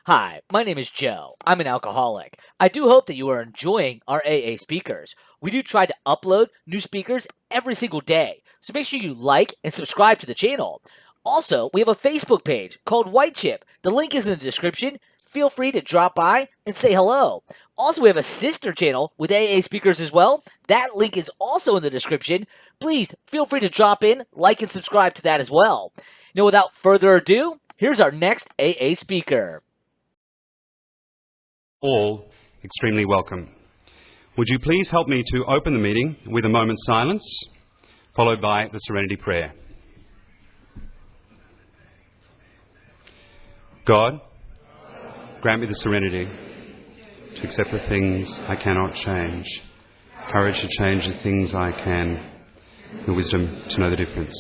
Hi, my name is Joe. I'm an alcoholic. I do hope that you are enjoying our AA speakers. We do try to upload new speakers every single day, so make sure you like and subscribe to the channel. Also, we have a Facebook page called White Chip. The link is in the description. Feel free to drop by and say hello. Also, we have a sister channel with AA speakers as well. That link is also in the description. Please feel free to drop in, like, and subscribe to that as well. Now, without further ado, here's our next AA speaker. All extremely welcome. Would you please help me to open the meeting with a moment's silence, followed by the serenity prayer. God, grant me the serenity to accept the things I cannot change, courage to change the things I can, the wisdom to know the difference.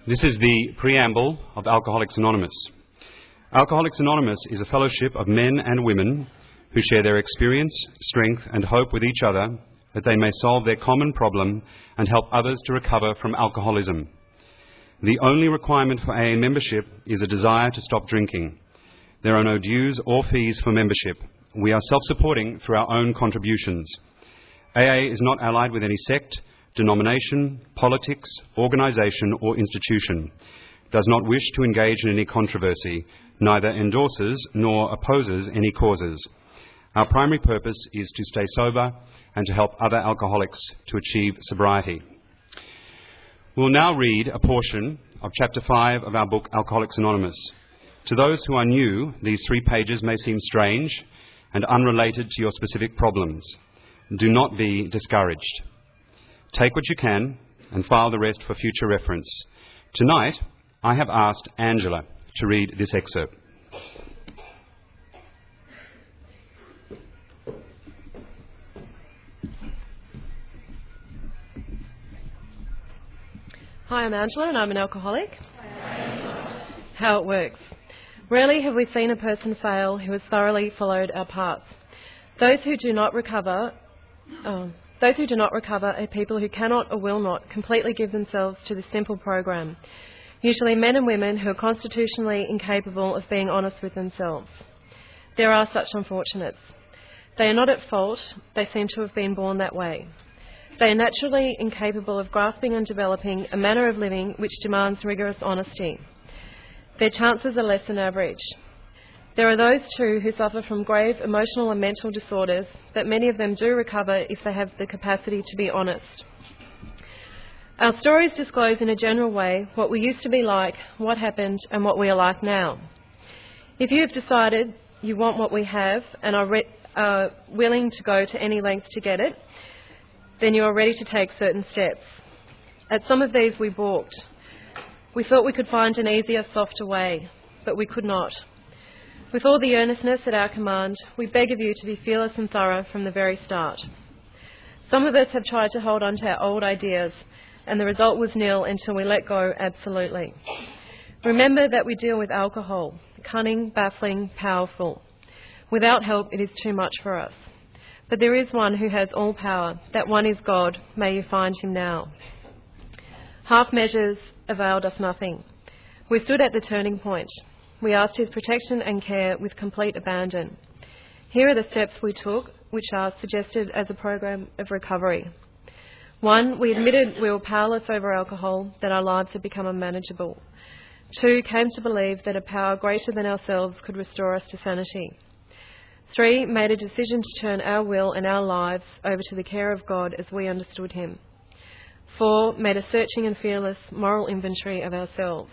This is the preamble of Alcoholics Anonymous. Alcoholics Anonymous is a fellowship of men and women who share their experience, strength and hope with each other that they may solve their common problem and help others to recover from alcoholism. The only requirement for AA membership is a desire to stop drinking. There are no dues or fees for membership. We are self-supporting through our own contributions. AA is not allied with any sect, denomination, politics, organisation or institution, does not wish to engage in any controversy, neither endorses nor opposes any causes. Our primary purpose is to stay sober and to help other alcoholics to achieve sobriety. We'll now read a portion of Chapter 5 of our book, Alcoholics Anonymous. To those who are new, these 3 pages may seem strange and unrelated to your specific problems. Do not be discouraged. Take what you can and file the rest for future reference. Tonight, I have asked Angela to read this excerpt. Hi, I'm Angela and I'm an alcoholic. How it works. Rarely have we seen a person fail who has thoroughly followed our paths. Those who do not recover are people who cannot or will not completely give themselves to this simple program. Usually men and women who are constitutionally incapable of being honest with themselves. There are such unfortunates. They are not at fault, they seem to have been born that way. They are naturally incapable of grasping and developing a manner of living which demands rigorous honesty. Their chances are less than average. There are those too who suffer from grave emotional and mental disorders, but many of them do recover if they have the capacity to be honest. Our stories disclose in a general way what we used to be like, what happened, and what we are like now. If you have decided you want what we have and are willing to go to any length to get it, then you are ready to take certain steps. At some of these we balked. We thought we could find an easier, softer way, but we could not. With all the earnestness at our command, we beg of you to be fearless and thorough from the very start. Some of us have tried to hold on to our old ideas, and the result was nil until we let go absolutely. Remember that we deal with alcohol, cunning, baffling, powerful. Without help, it is too much for us. But there is one who has all power. That one is God. May you find him now. Half measures availed us nothing. We stood at the turning point. We asked his protection and care with complete abandon. Here are the steps we took, which are suggested as a program of recovery. 1, we admitted we were powerless over alcohol, that our lives had become unmanageable. 2, came to believe that a power greater than ourselves could restore us to sanity. 3, made a decision to turn our will and our lives over to the care of God as we understood him. 4, made a searching and fearless moral inventory of ourselves.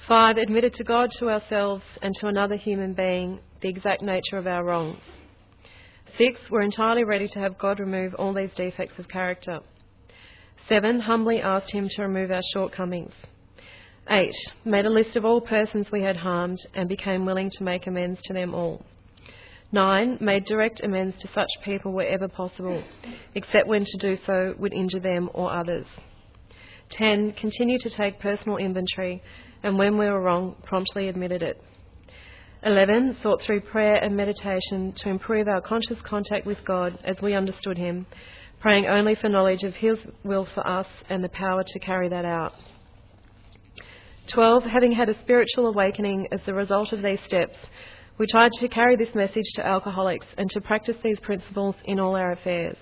5, admitted to God, to ourselves and to another human being the exact nature of our wrongs. 6, were entirely ready to have God remove all these defects of character. 7, humbly asked him to remove our shortcomings. 8, made a list of all persons we had harmed and became willing to make amends to them all. 9, made direct amends to such people wherever possible, except when to do so would injure them or others. 10, continued to take personal inventory, and when we were wrong, promptly admitted it. 11, sought through prayer and meditation to improve our conscious contact with God as we understood him, praying only for knowledge of his will for us and the power to carry that out. 12, having had a spiritual awakening as the result of these steps, We try to carry this message to alcoholics and to practice these principles in all our affairs.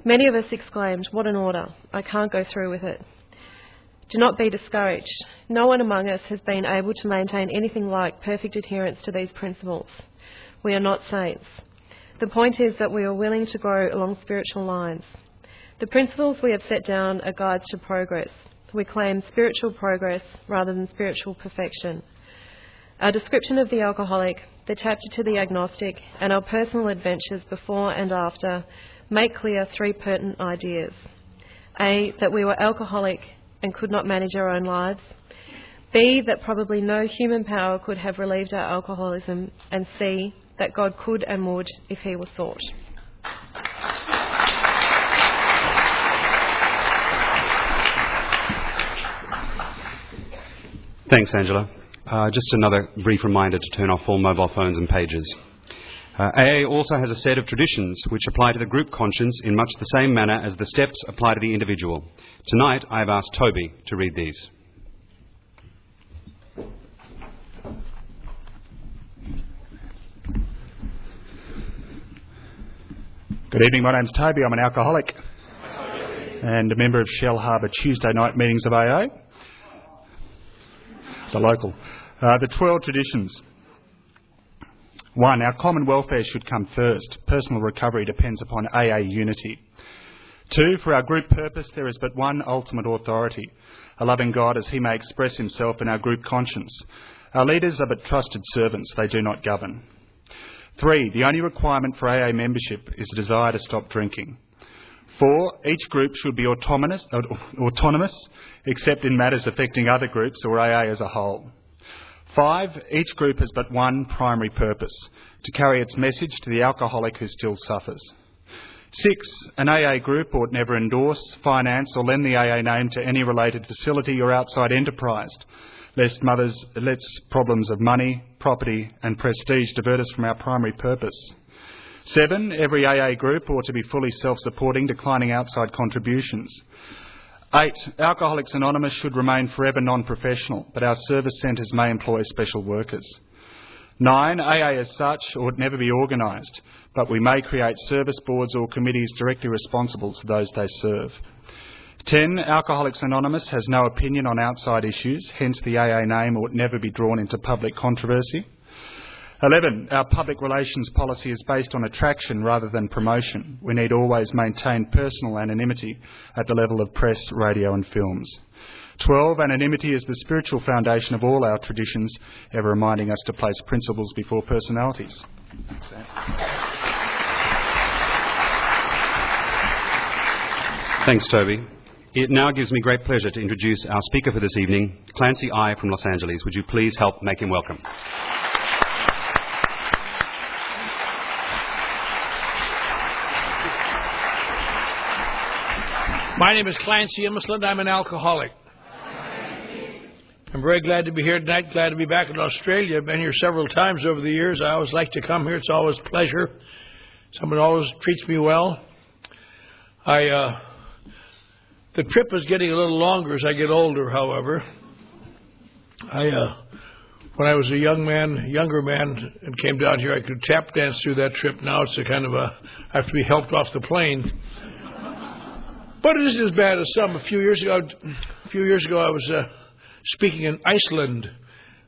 Many of us exclaimed, "What an order! I can't go through with it." Do not be discouraged. No one among us has been able to maintain anything like perfect adherence to these principles. We are not saints. The point is that we are willing to grow along spiritual lines. The principles we have set down are guides to progress. We claim spiritual progress rather than spiritual perfection. Our description of the alcoholic, the chapter to the agnostic, and our personal adventures before and after make clear three pertinent ideas. A, that we were alcoholic and could not manage our own lives. B, that probably no human power could have relieved our alcoholism. And C, that God could and would if he were sought. Thanks, Angela. Just another brief reminder to turn off all mobile phones and pages. AA also has a set of traditions which apply to the group conscience in much the same manner as the steps apply to the individual. Tonight, I have asked Toby to read these. Good evening, my name's Toby. I'm an alcoholic and a member of Shell Harbour Tuesday night meetings of AA. The local. The 12 traditions. 1. Our common welfare should come first. Personal recovery depends upon AA unity. 2. For our group purpose there is but one ultimate authority, a loving God as he may express himself in our group conscience. Our leaders are but trusted servants, they do not govern. 3. The only requirement for AA membership is a desire to stop drinking. 4. Each group should be autonomous except in matters affecting other groups or AA as a whole. 5. Each group has but one primary purpose, to carry its message to the alcoholic who still suffers. 6. An AA group ought never endorse, finance or lend the AA name to any related facility or outside enterprise, lest problems of money, property and prestige divert us from our primary purpose. 7. Every AA group ought to be fully self-supporting, declining outside contributions. 8. Alcoholics Anonymous should remain forever non-professional, but our service centres may employ special workers. 9. AA as such ought never be organised, but we may create service boards or committees directly responsible to those they serve. 10. Alcoholics Anonymous has no opinion on outside issues, hence the AA name ought never be drawn into public controversy. 11. Our public relations policy is based on attraction rather than promotion. We need always maintain personal anonymity at the level of press, radio and films. 12. Anonymity is the spiritual foundation of all our traditions, ever reminding us to place principles before personalities. Thanks, Toby. It now gives me great pleasure to introduce our speaker for this evening, Clancy I from Los Angeles. Would you please help make him welcome? My name is Clancy Immisland. I'm an alcoholic. I'm very glad to be here tonight. Glad to be back in Australia. I've been here several times over the years. I always like to come here. It's always a pleasure. Someone always treats me well. The trip is getting a little longer as I get older, however. When I was a younger man, and came down here, I could tap dance through that trip. Now it's I have to be helped off the plane. But it isn't as bad as some. A few years ago, I was speaking in Iceland.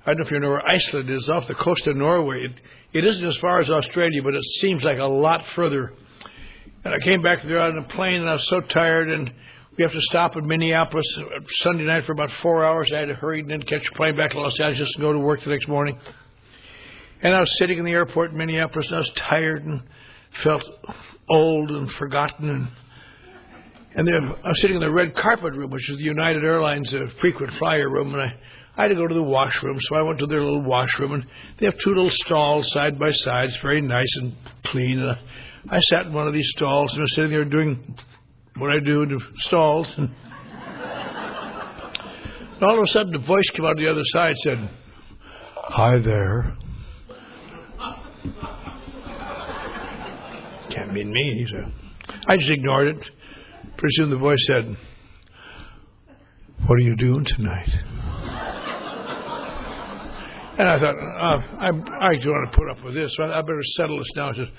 I don't know if you know where Iceland is, off the coast of Norway. It isn't as far as Australia, but it seems like a lot further. And I came back there on a plane, and I was so tired, and we have to stop in Minneapolis Sunday night for about 4 hours. I had to hurry and then catch a plane back to Los Angeles and go to work the next morning. And I was sitting in the airport in Minneapolis, and I was tired and felt old and forgotten. And I was sitting in the red carpet room, which is the United Airlines frequent flyer room, and I had to go to the washroom, so I went to their little washroom, and they have two little stalls side by side. It's very nice and clean. And I sat in one of these stalls, and I was sitting there doing what I do in the stalls. And all of a sudden, a voice came out the other side and said, "Hi there." Can't mean me. I just ignored it. Pretty soon the voice said, "What are you doing tonight?" And I thought, I don't want to put up with this, so I better settle this now. I said,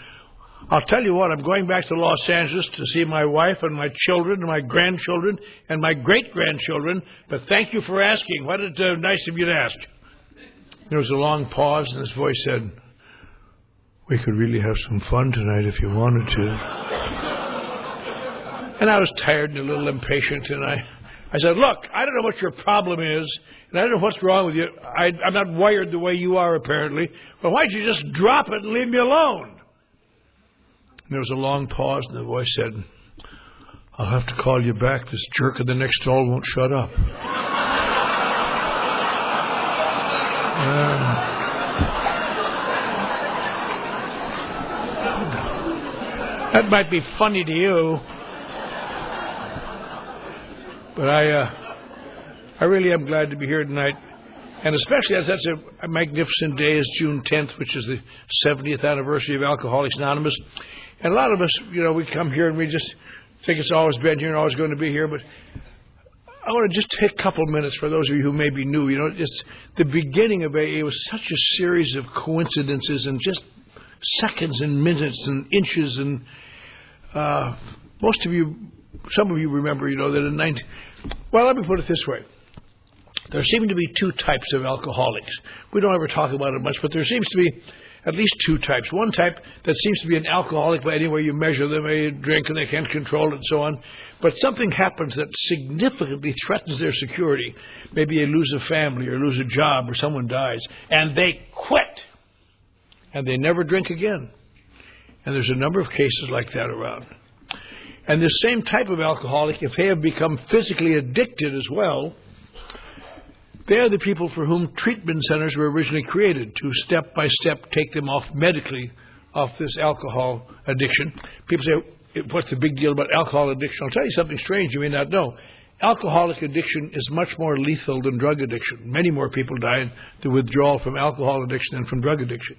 I'll tell you what, I'm going back to Los Angeles to see my wife and my children and my grandchildren and my great-grandchildren, but thank you for asking. What nice of you to ask. There was a long pause, and his voice said, we could really have some fun tonight if you wanted to. And I was tired and a little impatient, and I said, look, I don't know what your problem is, and I don't know what's wrong with you. I'm not wired the way you are, apparently. But why don't you just drop it and leave me alone? And there was a long pause, and the voice said, I'll have to call you back. This jerk in the next stall won't shut up. That might be funny to you, but I really am glad to be here tonight, and especially as that's a magnificent day, is June 10th, which is the 70th anniversary of Alcoholics Anonymous. And a lot of us, we come here and we just think it's always been here and always going to be here, but I want to just take a couple minutes for those of you who may be new. It's the beginning of AA was such a series of coincidences and just seconds and minutes and inches, and some of you remember, that well, let me put it this way. There seem to be two types of alcoholics. We don't ever talk about it much, but there seems to be at least two types. One type that seems to be an alcoholic by any way you measure them. They drink and they can't control it and so on. But something happens that significantly threatens their security. Maybe they lose a family or lose a job or someone dies. And they quit. And they never drink again. And there's a number of cases like that around. And this same type of alcoholic, if they have become physically addicted as well, they are the people for whom treatment centers were originally created, to step by step take them off medically off this alcohol addiction. People say, what's the big deal about alcohol addiction? I'll tell you something strange you may not know. Alcoholic addiction is much more lethal than drug addiction. Many more people die in the withdrawal from alcohol addiction than from drug addiction.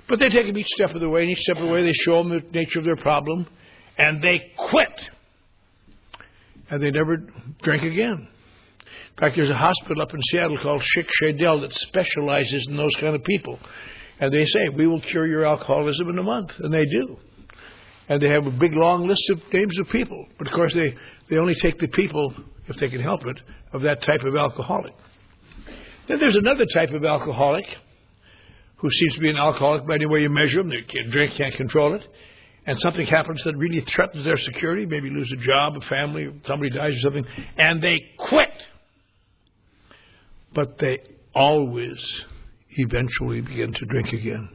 But they take them each step of the way, and each step of the way they show them the nature of their problem, and they quit. And they never drink again. In fact, there's a hospital up in Seattle called Schick Shadel that specializes in those kind of people. And they say, we will cure your alcoholism in a month. And they do. And they have a big, long list of names of people. But, of course, they only take the people, if they can help it, of that type of alcoholic. Then there's another type of alcoholic who seems to be an alcoholic by any way you measure them. They can't drink, can't control it. And something happens that really threatens their security. Maybe lose a job, a family, somebody dies or something. And they quit. But they always eventually begin to drink again,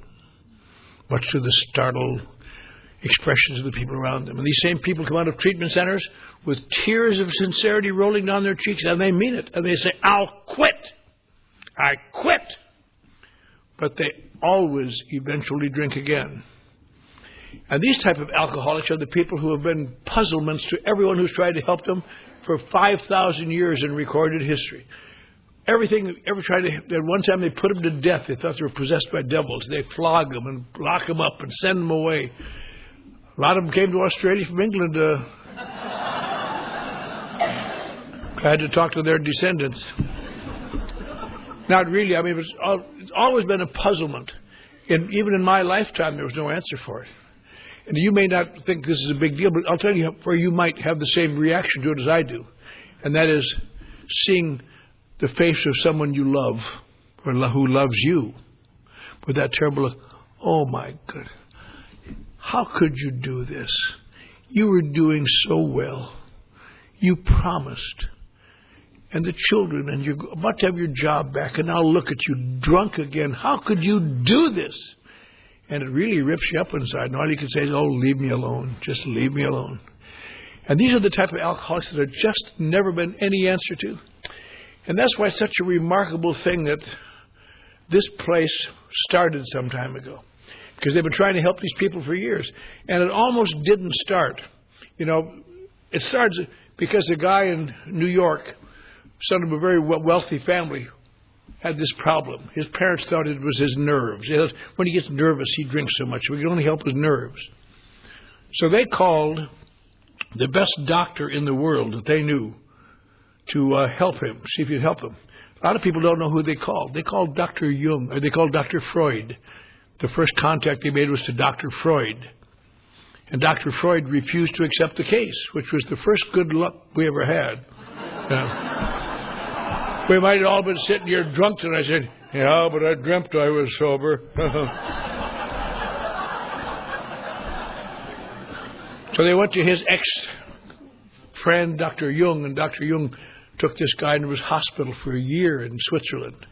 much to the startled expressions of the people around them. And these same people come out of treatment centers with tears of sincerity rolling down their cheeks, and they mean it. And they say, I'll quit. I quit. But they always eventually drink again. And these type of alcoholics are the people who have been puzzlements to everyone who's tried to help them for 5,000 years in recorded history. Everything, at one time they put them to death. They thought they were possessed by devils. They flog them and lock them up and send them away. A lot of them came to Australia from England. I had to talk to their descendants. Not really. I mean, it's always been a puzzlement. And even in my lifetime, there was no answer for it. And you may not think this is a big deal, but I'll tell you where you might have the same reaction to it as I do. And that is seeing the face of someone you love, or who loves you, with that terrible look. Oh my God, how could you do this? You were doing so well. You promised. And the children, and you're about to have your job back, and now look at you, drunk again. How could you do this? And it really rips you up inside. And all you can say is, oh, leave me alone. Just leave me alone. And these are the type of alcoholics that have just never been any answer to. And that's why it's such a remarkable thing that this place started some time ago. Because they've been trying to help these people for years. And it almost didn't start. It starts because a guy in New York, son of a very wealthy family, had this problem. His parents thought it was his nerves. When he gets nervous, he drinks so much. We can only help his nerves. So they called the best doctor in the world that they knew to help him, see if he'd help him. A lot of people don't know who they called. They called Dr. Jung, or they called Dr. Freud. The first contact they made was to Dr. Freud. And Dr. Freud refused to accept the case, which was the first good luck we ever had. We might have all been sitting here drunk, and I said, yeah, but I dreamt I was sober. So they went to his ex-friend, Dr. Jung, and Dr. Jung took this guy into his hospital for a year in Switzerland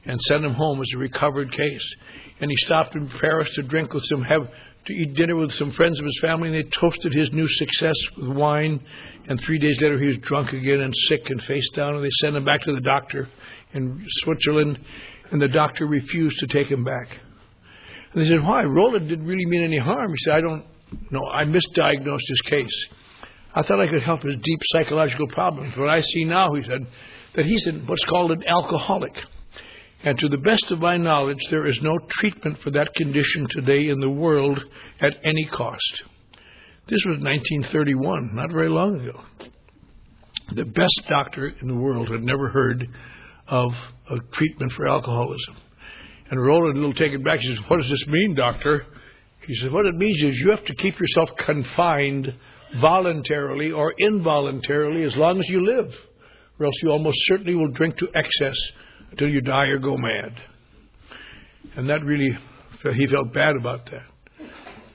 and sent him home as a recovered case. And he stopped in Paris to drink with to eat dinner with some friends of his family, and they toasted his new success with wine. And 3 days later, he was drunk again and sick and face down, and they sent him back to the doctor in Switzerland, and the doctor refused to take him back. And they said, why? Roland didn't really mean any harm. He said, I don't know. I misdiagnosed his case. I thought I could help his deep psychological problems. What I see now, he said, that he's what's called an alcoholic. And to the best of my knowledge, there is no treatment for that condition today in the world at any cost. This was 1931, not very long ago. The best doctor in the world had never heard of a treatment for alcoholism. And Roland, a little taken back, he says, what does this mean, doctor? He says, what it means is you have to keep yourself confined voluntarily or involuntarily as long as you live, or else you almost certainly will drink to excess until you die or go mad. And that really, he felt bad about that.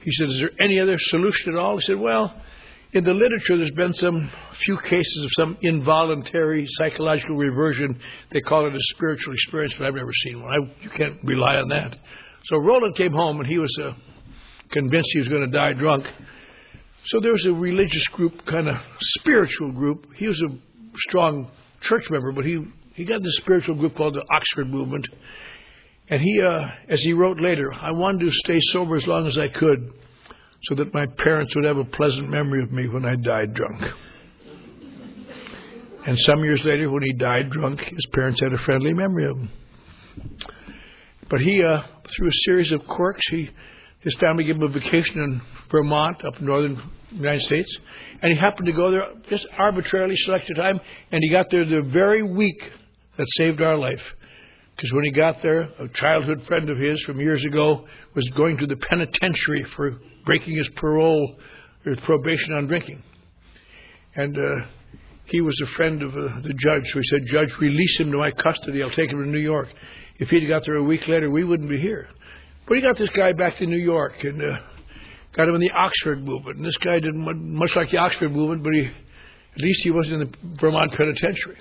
He said, is there any other solution at all? He said, well, in the literature there's been some few cases of some involuntary psychological reversion. They call it a spiritual experience, but I've never seen one. You can't rely on that. So Roland came home, and he was convinced he was going to die drunk. So there was a religious group, kind of spiritual group. He was a strong church member, but he got this spiritual group called the Oxford Movement. And he, as he wrote later, I wanted to stay sober as long as I could so that my parents would have a pleasant memory of me when I died drunk. And some years later, when he died drunk, his parents had a friendly memory of him. But he, through a series of quirks, his family gave him a vacation in Vermont, up in northern United States, and he happened to go there just arbitrarily selected time, and he got there the very week that saved our life. Because when he got there, a childhood friend of his from years ago was going to the penitentiary for breaking his parole or his probation on drinking. And he was a friend of the judge, so he said, Judge, release him to my custody. I'll take him to New York. If he'd got there a week later, we wouldn't be here. But he got this guy back to New York and got him in the Oxford Movement. And this guy didn't much like the Oxford Movement, but at least he wasn't in the Vermont penitentiary.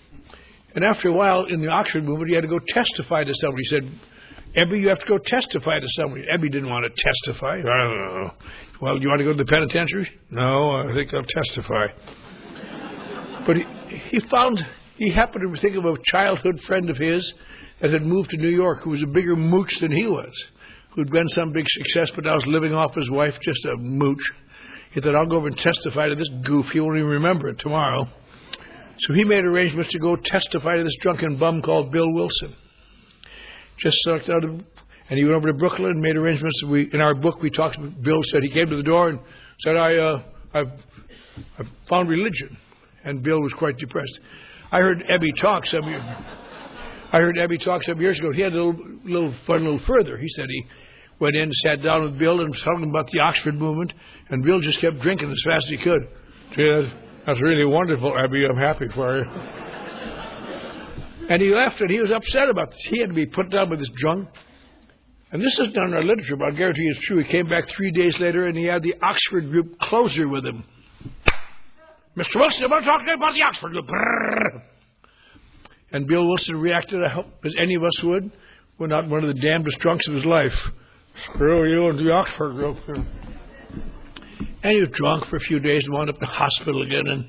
And after a while in the Oxford Movement, he had to go testify to somebody. He said, Ebby, you have to go testify to somebody. Ebby didn't want to testify. I don't know. Well, do you want to go to the penitentiary? No, I think I'll testify. But he happened to think of a childhood friend of his that had moved to New York who was a bigger mooch than he was, who'd been some big success, but now was living off his wife, just a mooch. He thought, I'll go over and testify to this goof. He won't even remember it tomorrow. So he made arrangements to go testify to this drunken bum called Bill Wilson. Just sucked out of, and he went over to Brooklyn and made arrangements. In our book, we talked. Bill said he came to the door and said, "I've found religion," and Bill was quite depressed. I heard Ebby talk some years ago. He had a little fun, a little further. He said he went in, sat down with Bill, and was talking about the Oxford Movement, and Bill just kept drinking as fast as he could. Gee, that's really wonderful, Ebby. I'm happy for you. And he left, and he was upset about this. He had to be put down with this drunk. And this isn't in our literature, but I guarantee it's true. He came back 3 days later, and he had the Oxford group closer with him. Mr. Wilson, I want to talk to you about the Oxford group. And Bill Wilson reacted, I hope, as any of us would. We're not one of the damnedest drunks of his life. Screw you and the Oxford group. And he was drunk for a few days and wound up in the hospital again. And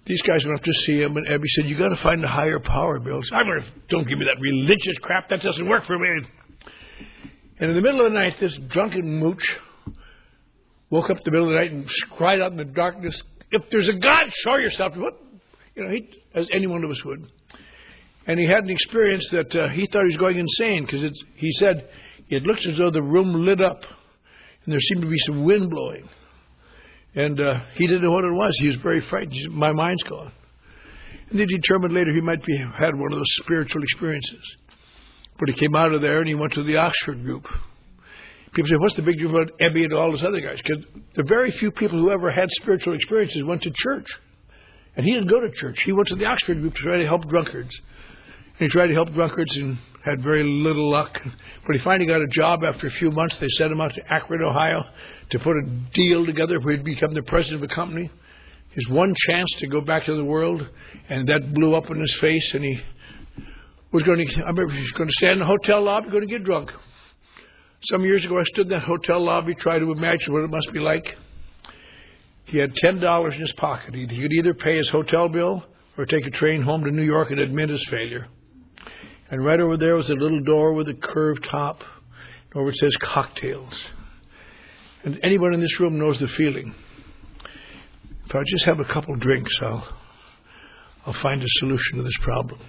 these guys went up to see him, and Ebby said, you got to find a higher power, Bill. He said, don't give me that religious crap. That doesn't work for me. And in the middle of the night, this drunken mooch woke up in the middle of the night and cried out in the darkness, if there's a God, show yourself. What? As any one of us would. And he had an experience that he thought he was going insane, because he said it looked as though the room lit up and there seemed to be some wind blowing. And he didn't know what it was. He was very frightened. He said, my mind's gone. And they determined later he might had one of those spiritual experiences. But he came out of there and he went to the Oxford group. People say, what's the big deal about Ebby and all those other guys? Because the very few people who ever had spiritual experiences went to church. And he didn't go to church. He went to the Oxford group to try to help drunkards. And he tried to help drunkards and had very little luck. But he finally got a job after a few months. They sent him out to Akron, Ohio, to put a deal together where he'd become the president of the company. His one chance to go back to the world, and that blew up in his face, and he was going to, I remember he was going to stand in the hotel lobby, going to get drunk. Some years ago, I stood in that hotel lobby, tried to imagine what it must be like. He had $10 in his pocket. He could either pay his hotel bill or take a train home to New York and admit his failure. And right over there was a little door with a curved top, over it says cocktails. And anyone in this room knows the feeling. If I just have a couple drinks, I'll find a solution to this problem.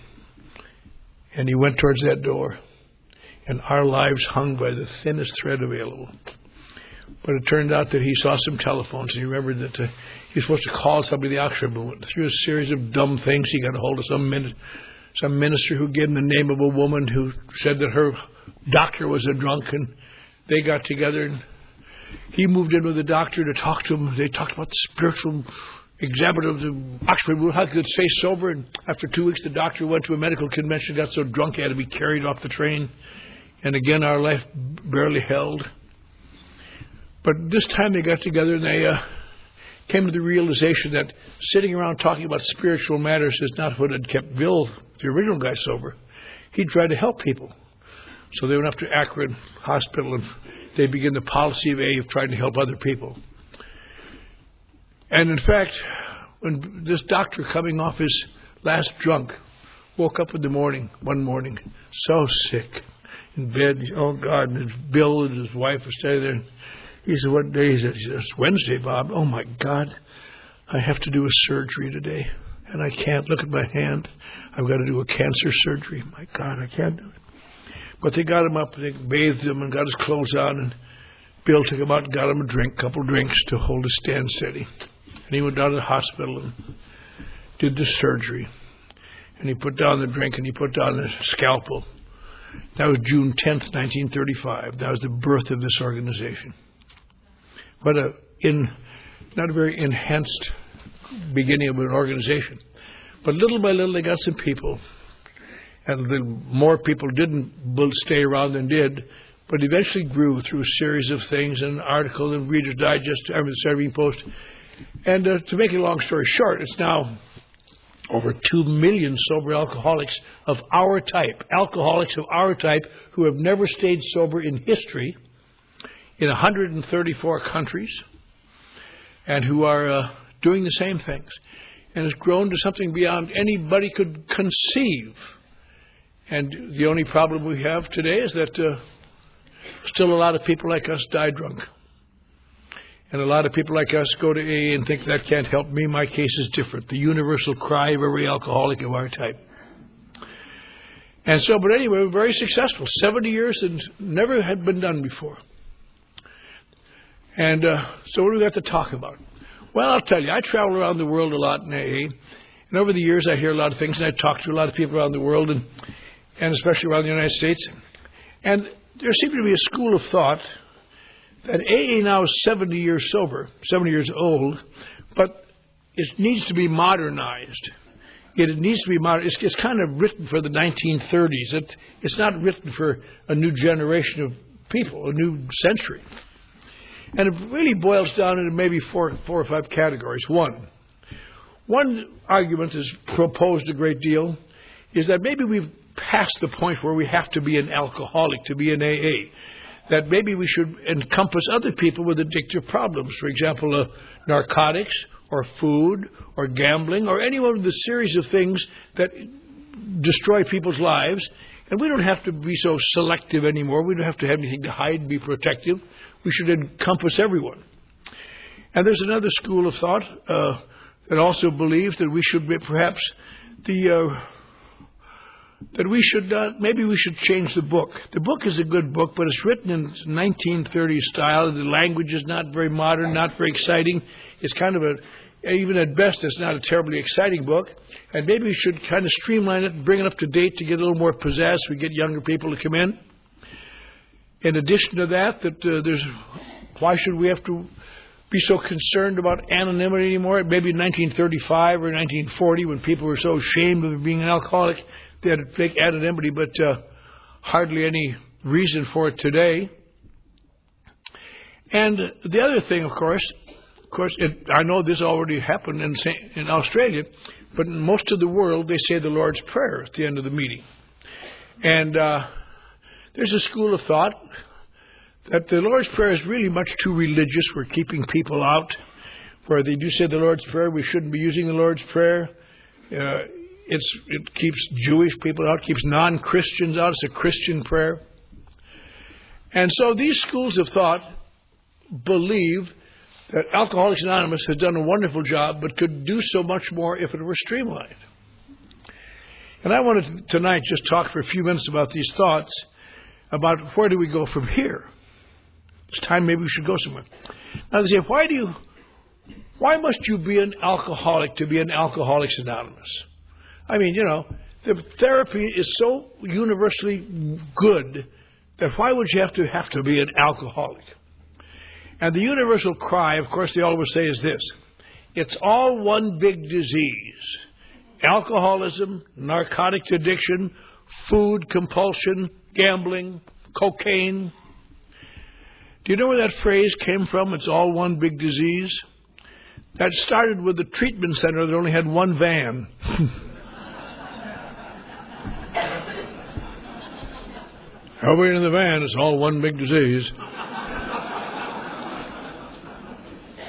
And he went towards that door. And our lives hung by the thinnest thread available. But it turned out that he saw some telephones, and he remembered that he was supposed to call somebody at the Oxford movement. Through a series of dumb things, he got a hold of some minister who gave him the name of a woman who said that her doctor was a drunk, and they got together, and he moved in with the doctor to talk to him. They talked about the spiritual examiner of the Oxford movement, how he could stay sober, and after 2 weeks, the doctor went to a medical convention, got so drunk he had to be carried off the train. And again, our life barely held. But this time they got together and they came to the realization that sitting around talking about spiritual matters is not what had kept Bill, the original guy, sober. He tried to help people. So they went up to Akron Hospital and they began the policy of AA of trying to help other people. And in fact, when this doctor coming off his last drunk woke up in the morning, one morning, so sick, in bed, oh God, and his Bill and his wife were standing there. He said, what day is it? He said, it's Wednesday, Bob. Oh my God, I have to do a surgery today. And I can't look at my hand. I've got to do a cancer surgery. My God, I can't do it. But they got him up, they bathed him and got his clothes on, and Bill took him out and got him a couple drinks to hold his stand steady. And he went down to the hospital and did the surgery. And he put down the drink and he put down the scalpel. That was June 10th, 1935. That was the birth of this organization. But not a very enhanced beginning of an organization. But little by little, they got some people. And the more people didn't stay around than did, but eventually grew through a series of things, and an article in Reader's Digest, the Saturday Post. And to make a long story short, it's now over 2 million sober alcoholics of our type who have never stayed sober in history in 134 countries and who are doing the same things. And it's grown to something beyond anybody could conceive. And the only problem we have today is that still a lot of people like us die drunk. And a lot of people like us go to AA and think that can't help me. My case is different. The universal cry of every alcoholic of our type. And so, but anyway, we're very successful. 70 years and never had been done before. And so what do we got to talk about? Well, I'll tell you, I travel around the world a lot in AA. And over the years, I hear a lot of things, and I talk to a lot of people around the world, and especially around the United States. And there seems to be a school of thought that AA now is 70 years sober, 70 years old, but it needs to be modernized. It needs to be modern. It's kind of written for the 1930s. It's not written for a new generation of people, a new century. And it really boils down into maybe four or five categories. One argument is proposed a great deal is that maybe we've passed the point where we have to be an alcoholic to be an AA. That maybe we should encompass other people with addictive problems. For example, narcotics or food or gambling or any one of the series of things that destroy people's lives. And we don't have to be so selective anymore. We don't have to have anything to hide and be protective. We should encompass everyone. And there's another school of thought that also believes that we should be perhaps maybe we should change the book. The book is a good book, but it's written in 1930s style. The language is not very modern, not very exciting. It's kind of even at best, it's not a terribly exciting book. And maybe we should kind of streamline it and bring it up to date to get a little more pizzazz. We get younger people to come in. In addition to that, why should we have to be so concerned about anonymity anymore? Maybe in 1935 or 1940, when people were so ashamed of being an alcoholic, they had to take anonymity, but hardly any reason for it today. And the other thing, of course, I know this already happened in Australia, but in most of the world, they say the Lord's Prayer at the end of the meeting. And there's a school of thought that the Lord's Prayer is really much too religious. We're keeping people out. Where they do say the Lord's Prayer, we shouldn't be using the Lord's Prayer. It keeps Jewish people out, keeps non-Christians out. It's a Christian prayer. And so these schools of thought believe that Alcoholics Anonymous has done a wonderful job, but could do so much more if it were streamlined. And I wanted to tonight just talk for a few minutes about these thoughts, about where do we go from here. It's time maybe we should go somewhere. Now they say, why must you be an alcoholic to be an Alcoholics Anonymous? I mean, the therapy is so universally good that why would you have to be an alcoholic? And the universal cry, of course, they always say is this: it's all one big disease. Alcoholism, narcotic addiction, food compulsion, gambling, cocaine. Do you know where that phrase came from? It's all one big disease. That started with the treatment center that only had one van. Everybody in the van, it's all one big disease.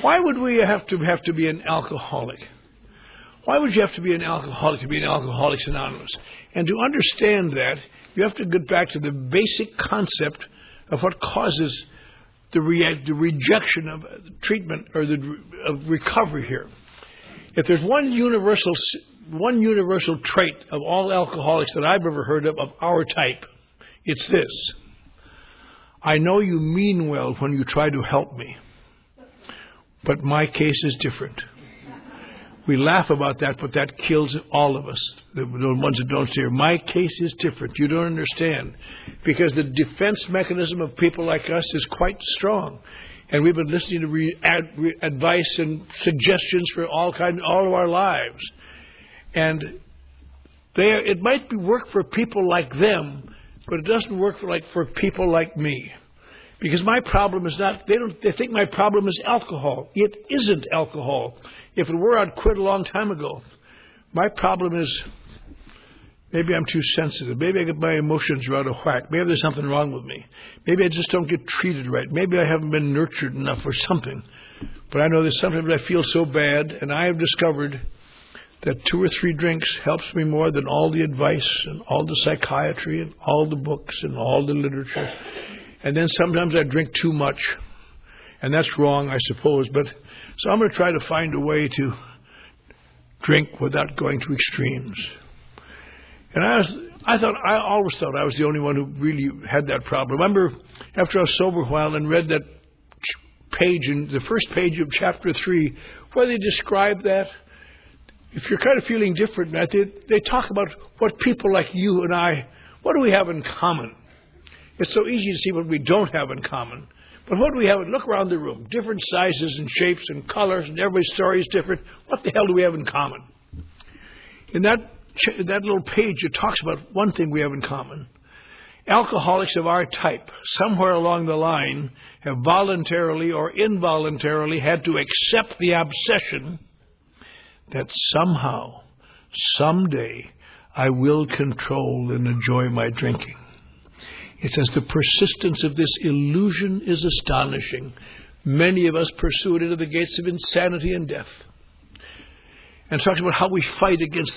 Why would we have to be an alcoholic? Why would you have to be an alcoholic to be an Alcoholics Anonymous? And to understand that, you have to get back to the basic concept of what causes the rejection of treatment or of recovery here. If there's one universal trait of all alcoholics that I've ever heard of our type, it's this: I know you mean well when you try to help me, but my case is different. We laugh about that, but that kills all of us, the ones that don't say, my case is different. You don't understand. Because the defense mechanism of people like us is quite strong. And we've been listening to advice and suggestions for all of our lives. And it might work for people like them, but it doesn't work for people like me. Because my problem is not, they think my problem is alcohol. It isn't alcohol. If it were, I'd quit a long time ago. My problem is, maybe I'm too sensitive. Maybe I get my emotions are out of whack. Maybe there's something wrong with me. Maybe I just don't get treated right. Maybe I haven't been nurtured enough or something. But I know that sometimes I feel so bad, and I have discovered that 2 or 3 drinks helps me more than all the advice and all the psychiatry and all the books and all the literature. And then sometimes I drink too much, and that's wrong, I suppose. But so I'm going to try to find a way to drink without going to extremes. And I always thought I was the only one who really had that problem. I remember after I was sober a while and read that page, in the first page of chapter 3, where they describe that. If you're kind of feeling different, they talk about what people like you and I, what do we have in common? It's so easy to see what we don't have in common. But what do we have? Look around the room. Different sizes and shapes and colors, and everybody's story is different. What the hell do we have in common? In that little page, it talks about one thing we have in common. Alcoholics of our type, somewhere along the line, have voluntarily or involuntarily had to accept the obsession that somehow, someday, I will control and enjoy my drinking. It says the persistence of this illusion is astonishing. Many of us pursue it into the gates of insanity and death. And it talks about how we fight against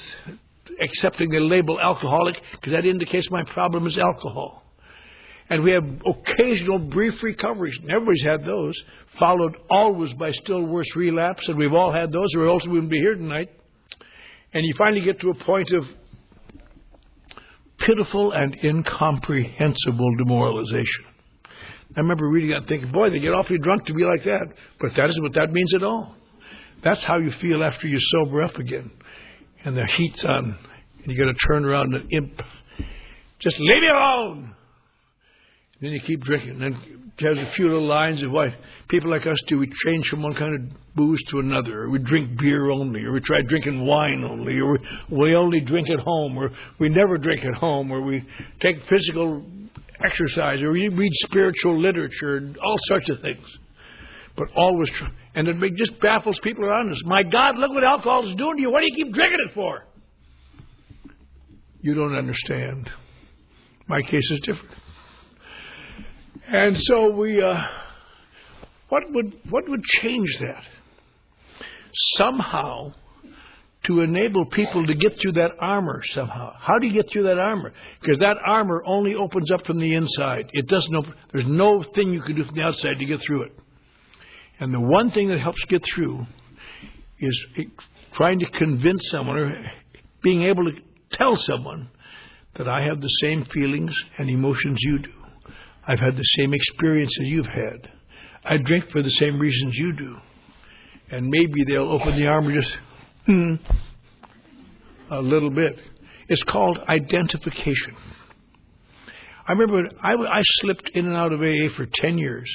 accepting the label alcoholic, because that indicates my problem is alcohol. And we have occasional brief recoveries, and everybody's had those, followed always by still worse relapse, and we've all had those, or else we wouldn't be here tonight. And you finally get to a point of pitiful and incomprehensible demoralization. I remember reading that and thinking, boy, they get awfully drunk to be like that. But that isn't what that means at all. That's how you feel after you sober up again. And the heat's on. And you got to turn around and imp. Just leave me alone. And then you keep drinking. And there's a few little lines of what people like us do. We change from one kind of booze to another. Or we drink beer only. Or we try drinking wine only. Or we only drink at home. Or we never drink at home. Or we take physical exercise. Or we read spiritual literature. And all sorts of things. But always, and it just baffles people around us. My God, look what alcohol is doing to you. What do you keep drinking it for? You don't understand. My case is different. And so what would change that? Somehow, to enable people to get through that armor somehow. How do you get through that armor? Because that armor only opens up from the inside. It doesn't open. There's no thing you can do from the outside to get through it. And the one thing that helps get through is trying to convince someone or being able to tell someone that I have the same feelings and emotions you do. I've had the same experiences you've had. I drink for the same reasons you do. And maybe they'll open the armor just a little bit. It's called identification. I remember I slipped in and out of AA for 10 years.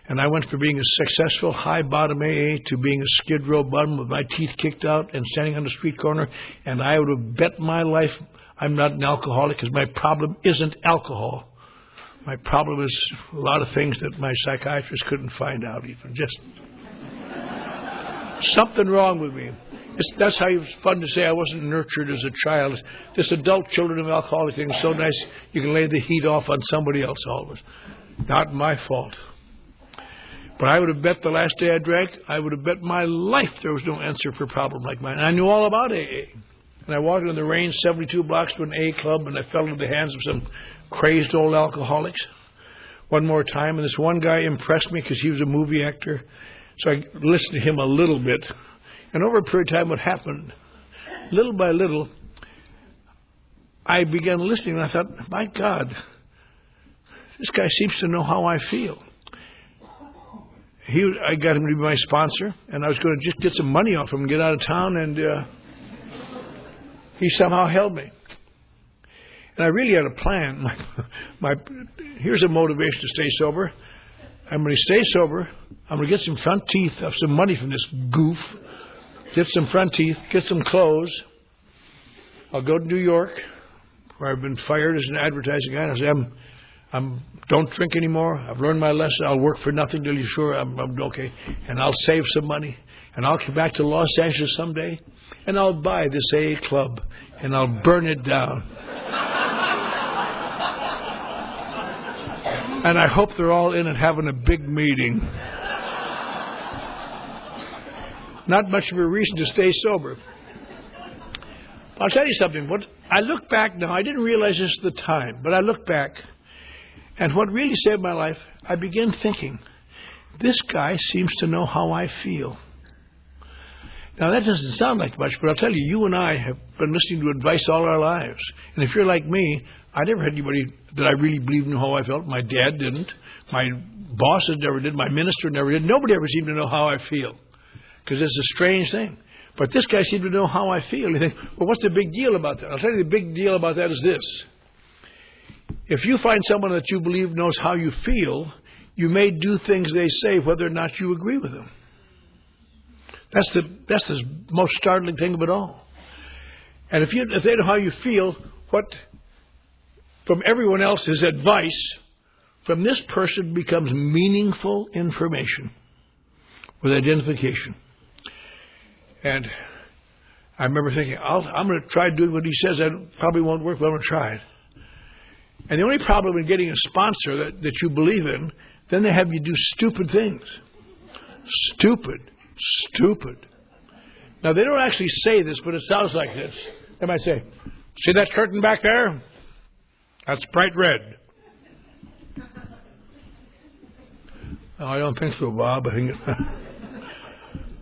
And I went from being a successful high-bottom AA to being a skid row bum with my teeth kicked out and standing on the street corner. And I would have bet my life I'm not an alcoholic because my problem isn't alcohol. My problem is a lot of things that my psychiatrist couldn't find out even. Just something wrong with me. That's how it's fun to say I wasn't nurtured as a child. This adult children of alcoholic thing is so nice you can lay the heat off on somebody else always. Not my fault. But I would have bet the last day I drank, I would have bet my life there was no answer for a problem like mine. And I knew all about AA. And I walked in the rain 72 blocks to an AA club, and I fell into the hands of some crazed old alcoholics one more time. And this one guy impressed me because he was a movie actor. So I listened to him a little bit. And over a period of time, what happened, little by little, I began listening, and I thought, my God, this guy seems to know how I feel. I got him to be my sponsor, and I was going to just get some money off him and get out of town, and he somehow held me. And I really had a plan. Here's a motivation to stay sober. I'm going to stay sober. I'm going to get some front teeth of some money from this goof. Get some front teeth, get some clothes. I'll go to New York, where I've been fired as an advertising guy. I'll say, don't drink anymore. I've learned my lesson. I'll work for nothing till you're sure I'm okay. And I'll save some money. And I'll come back to Los Angeles someday. And I'll buy this AA club. And I'll burn it down. And I hope they're all in and having a big meeting. Not much of a reason to stay sober. I'll tell you something. I look back now. I didn't realize this at the time. But I look back. And what really saved my life, I began thinking, this guy seems to know how I feel. Now, that doesn't sound like much, but I'll tell you, you and I have been listening to advice all our lives. And if you're like me, I never had anybody that I really believed knew how I felt. My dad didn't. My bosses never did. My minister never did. Nobody ever seemed to know how I feel. Because it's a strange thing. But this guy seemed to know how I feel. You think, well, what's the big deal about that? I'll tell you the big deal about that is this. If you find someone that you believe knows how you feel, you may do things they say whether or not you agree with them. That's the most startling thing of it all. And if they know how you feel, what from everyone else's advice, from this person becomes meaningful information with identification. And I remember thinking, I'm going to try doing what he says. That probably won't work, but I'm going to try it. And the only problem in getting a sponsor that you believe in, then they have you do stupid things. Stupid. Now, they don't actually say this, but it sounds like this. They might say, see that curtain back there? That's bright red. No, I don't think so, Bob. I think it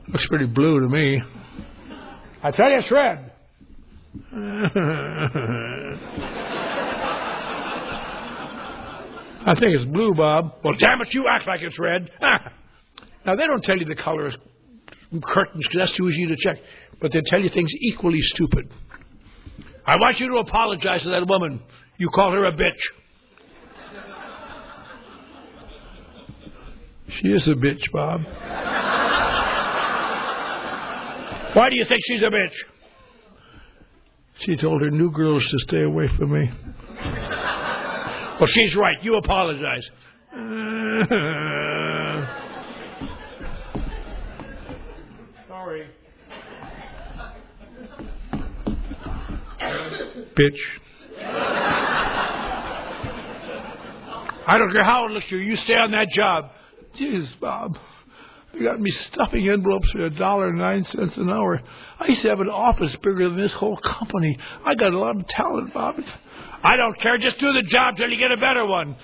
looks pretty blue to me. I tell you, it's red. I think it's blue, Bob. Well, damn it, you act like it's red. Now, they don't tell you the color is curtains because that's too easy to check. But they tell you things equally stupid. I want you to apologize to that woman. You call her a bitch. She is a bitch, Bob. Why do you think she's a bitch? She told her new girls to stay away from me. Well, she's right. You apologize. Sorry. Bitch. I don't care how it looks to you. You stay on that job. Jesus, Bob. You got me stuffing envelopes for $1.09 an hour. I used to have an office bigger than this whole company. I got a lot of talent, Bob. I don't care. Just do the job till you get a better one.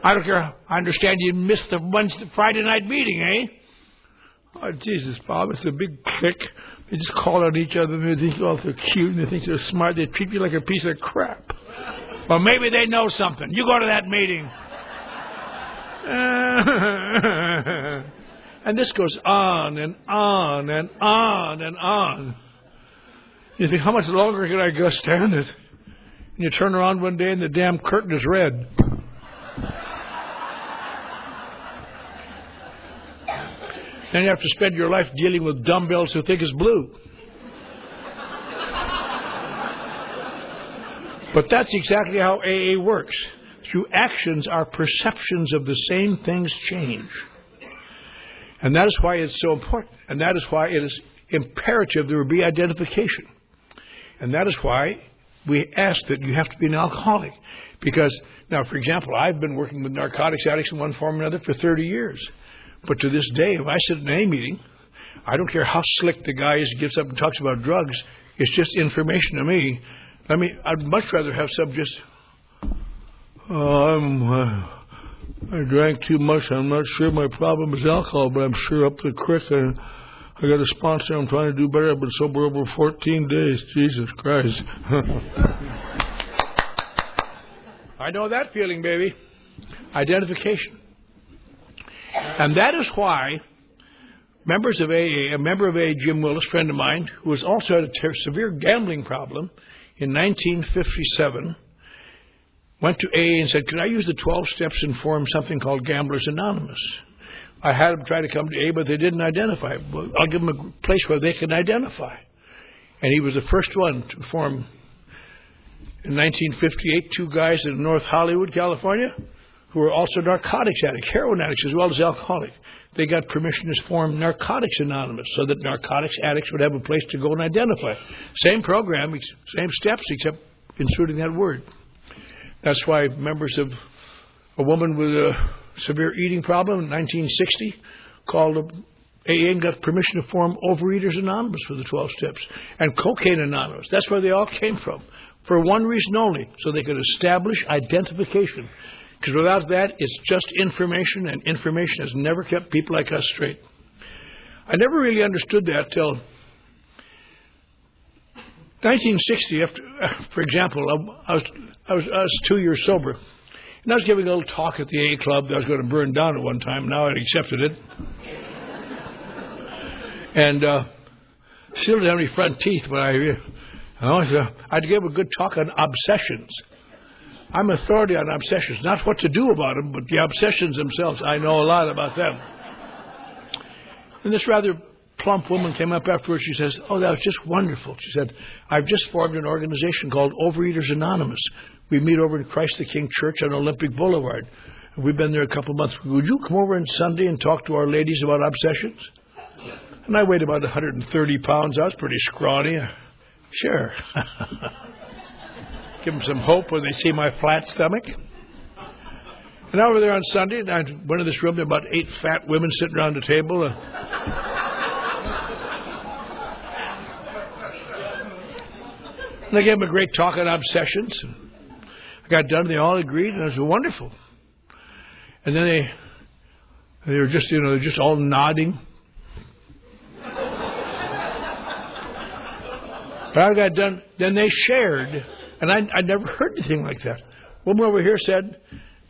I don't care. I understand you missed the Friday night meeting, eh? Oh, Jesus, Bob, it's a big clique. They just call on each other and they think, oh, they're cute and they think they're smart. They treat you like a piece of crap. Well, maybe they know something. You go to that meeting. And this goes on and on and on and on. You think, how much longer can I go stand it? And you turn around one day and the damn curtain is red. Then you have to spend your life dealing with dumbbells who think it's blue. But that's exactly how AA works. Through actions, our perceptions of the same things change. And that is why it's so important. And that is why it is imperative there be identification. And that is why we ask that you have to be an alcoholic. Because, now, for example, I've been working with narcotics addicts in one form or another for 30 years. But to this day, if I sit in a meeting, I don't care how slick the guy is, gets up and talks about drugs. It's just information to me. I'd much rather have some just, I drank too much. I'm not sure my problem is alcohol, but I'm sure up the creek I got a sponsor. I'm trying to do better. I've been sober over 14 days. Jesus Christ. I know that feeling, baby. Identification. And that is why members of AA, a member of AA, Jim Willis, friend of mine, who was also had a severe gambling problem in 1957, went to AA and said, could I use the 12 steps and form something called Gamblers Anonymous? I had them try to come to AA, but they didn't identify. Well, I'll give them a place where they can identify. And he was the first one to form, in 1958, two guys in North Hollywood, California, who were also narcotics addicts, heroin addicts as well as alcoholics. They got permission to form Narcotics Anonymous so that narcotics addicts would have a place to go and identify. Same program, same steps, except inserting that word. That's why members of a woman with a severe eating problem in 1960 called AA and got permission to form Overeaters Anonymous for the 12 steps. And Cocaine Anonymous. That's where they all came from. For one reason only, so they could establish identification. Because without that, it's just information, and information has never kept people like us straight. I never really understood that till 1960. For example, I was 2 years sober, and I was giving a little talk at the AA club that I was going to burn down at one time. Now I'd accepted it, and still didn't have any front teeth. But I'd give a good talk on obsessions. I'm authority on obsessions, not what to do about them, but the obsessions themselves. I know a lot about them. And this rather plump woman came up afterwards. She says, oh, that was just wonderful. She said, I've just formed an organization called Overeaters Anonymous. We meet over at Christ the King Church on Olympic Boulevard. We've been there a couple of months. Would you come over on Sunday and talk to our ladies about obsessions? And I weighed about 130 pounds. I was pretty scrawny. Sure. Give them some hope when they see my flat stomach. And over there on Sunday, and I went to this room, there were about 8 fat women sitting around the table. And I gave them a great talk on obsessions. I got done, they all agreed, and it was wonderful. And then they were just, they're just all nodding. But I got done, then they shared. And I never heard anything like that. A woman over here said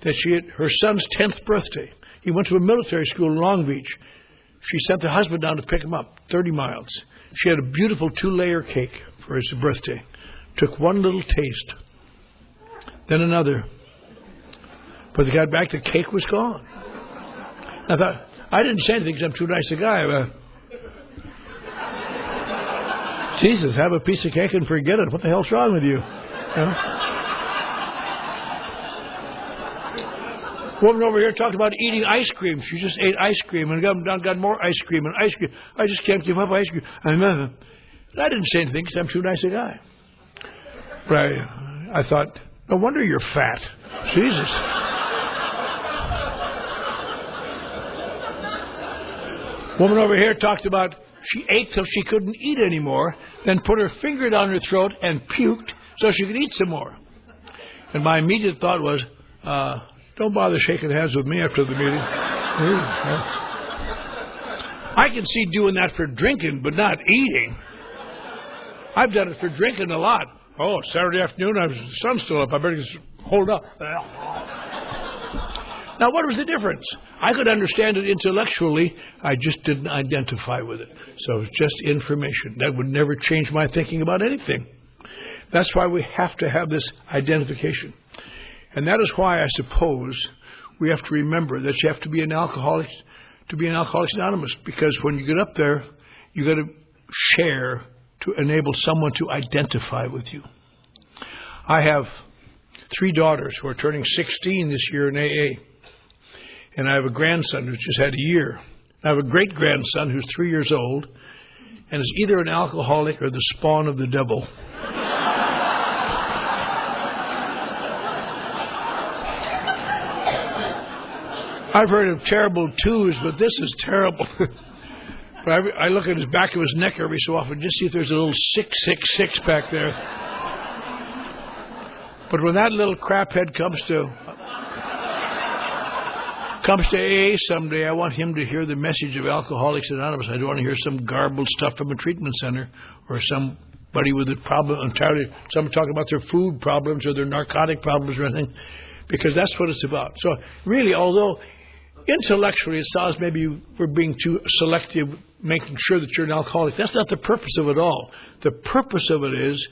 that her son's 10th birthday. He went to a military school in Long Beach. She sent the husband down to pick him up, 30 miles. She had a beautiful 2-layer cake for his birthday. Took one little taste, then another. But they got back, the cake was gone. I thought, I didn't say anything because I'm too nice a guy. Jesus, have a piece of cake and forget it. What the hell's wrong with you? Woman over here talked about eating ice cream. She just ate ice cream and got more ice cream and ice cream. I just can't give up ice cream. I didn't say anything because I'm too nice a guy. But I thought, no wonder you're fat. Jesus. Woman over here talked about she ate till she couldn't eat anymore, then put her finger down her throat and puked so she could eat some more. And my immediate thought was, don't bother shaking hands with me after the meeting. I can see doing that for drinking, but not eating. I've done it for drinking a lot. Oh, Saturday afternoon, the sun's still up. I better just hold up. Now, what was the difference? I could understand it intellectually. I just didn't identify with it. So it was just information. That would never change my thinking about anything. That's why we have to have this identification. And that is why I suppose we have to remember that you have to be an alcoholic to be an Alcoholics Anonymous. Because when you get up there, you got to share to enable someone to identify with you. I have 3 daughters who are turning 16 this year in AA. And I have a grandson who's just had a year. I have a great-grandson who's 3 years old and is either an alcoholic or the spawn of the devil. I've heard of terrible twos, but this is terrible. But I look at his back of his neck every so often just see if there's a little 666 back there. But when that little craphead comes to AA someday, I want him to hear the message of Alcoholics Anonymous. I don't want to hear some garbled stuff from a treatment center or somebody with a problem entirely, someone talking about their food problems or their narcotic problems or anything, because that's what it's about. So really, although intellectually it sounds maybe we're being too selective, making sure that you're an alcoholic, that's not the purpose of it all. The purpose of it is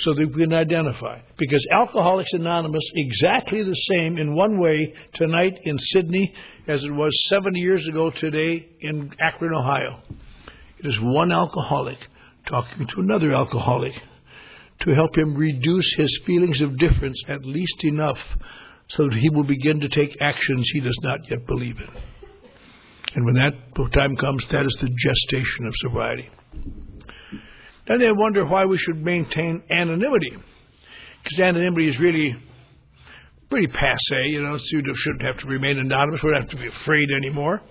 so that we can identify. Because Alcoholics Anonymous, exactly the same in one way tonight in Sydney as it was 70 years ago today in Akron, Ohio. It is one alcoholic talking to another alcoholic to help him reduce his feelings of difference at least enough so that he will begin to take actions he does not yet believe in. And when that time comes, that is the gestation of sobriety. Then they wonder why we should maintain anonymity. Because anonymity is really pretty passé. You shouldn't have to remain anonymous. We don't have to be afraid anymore.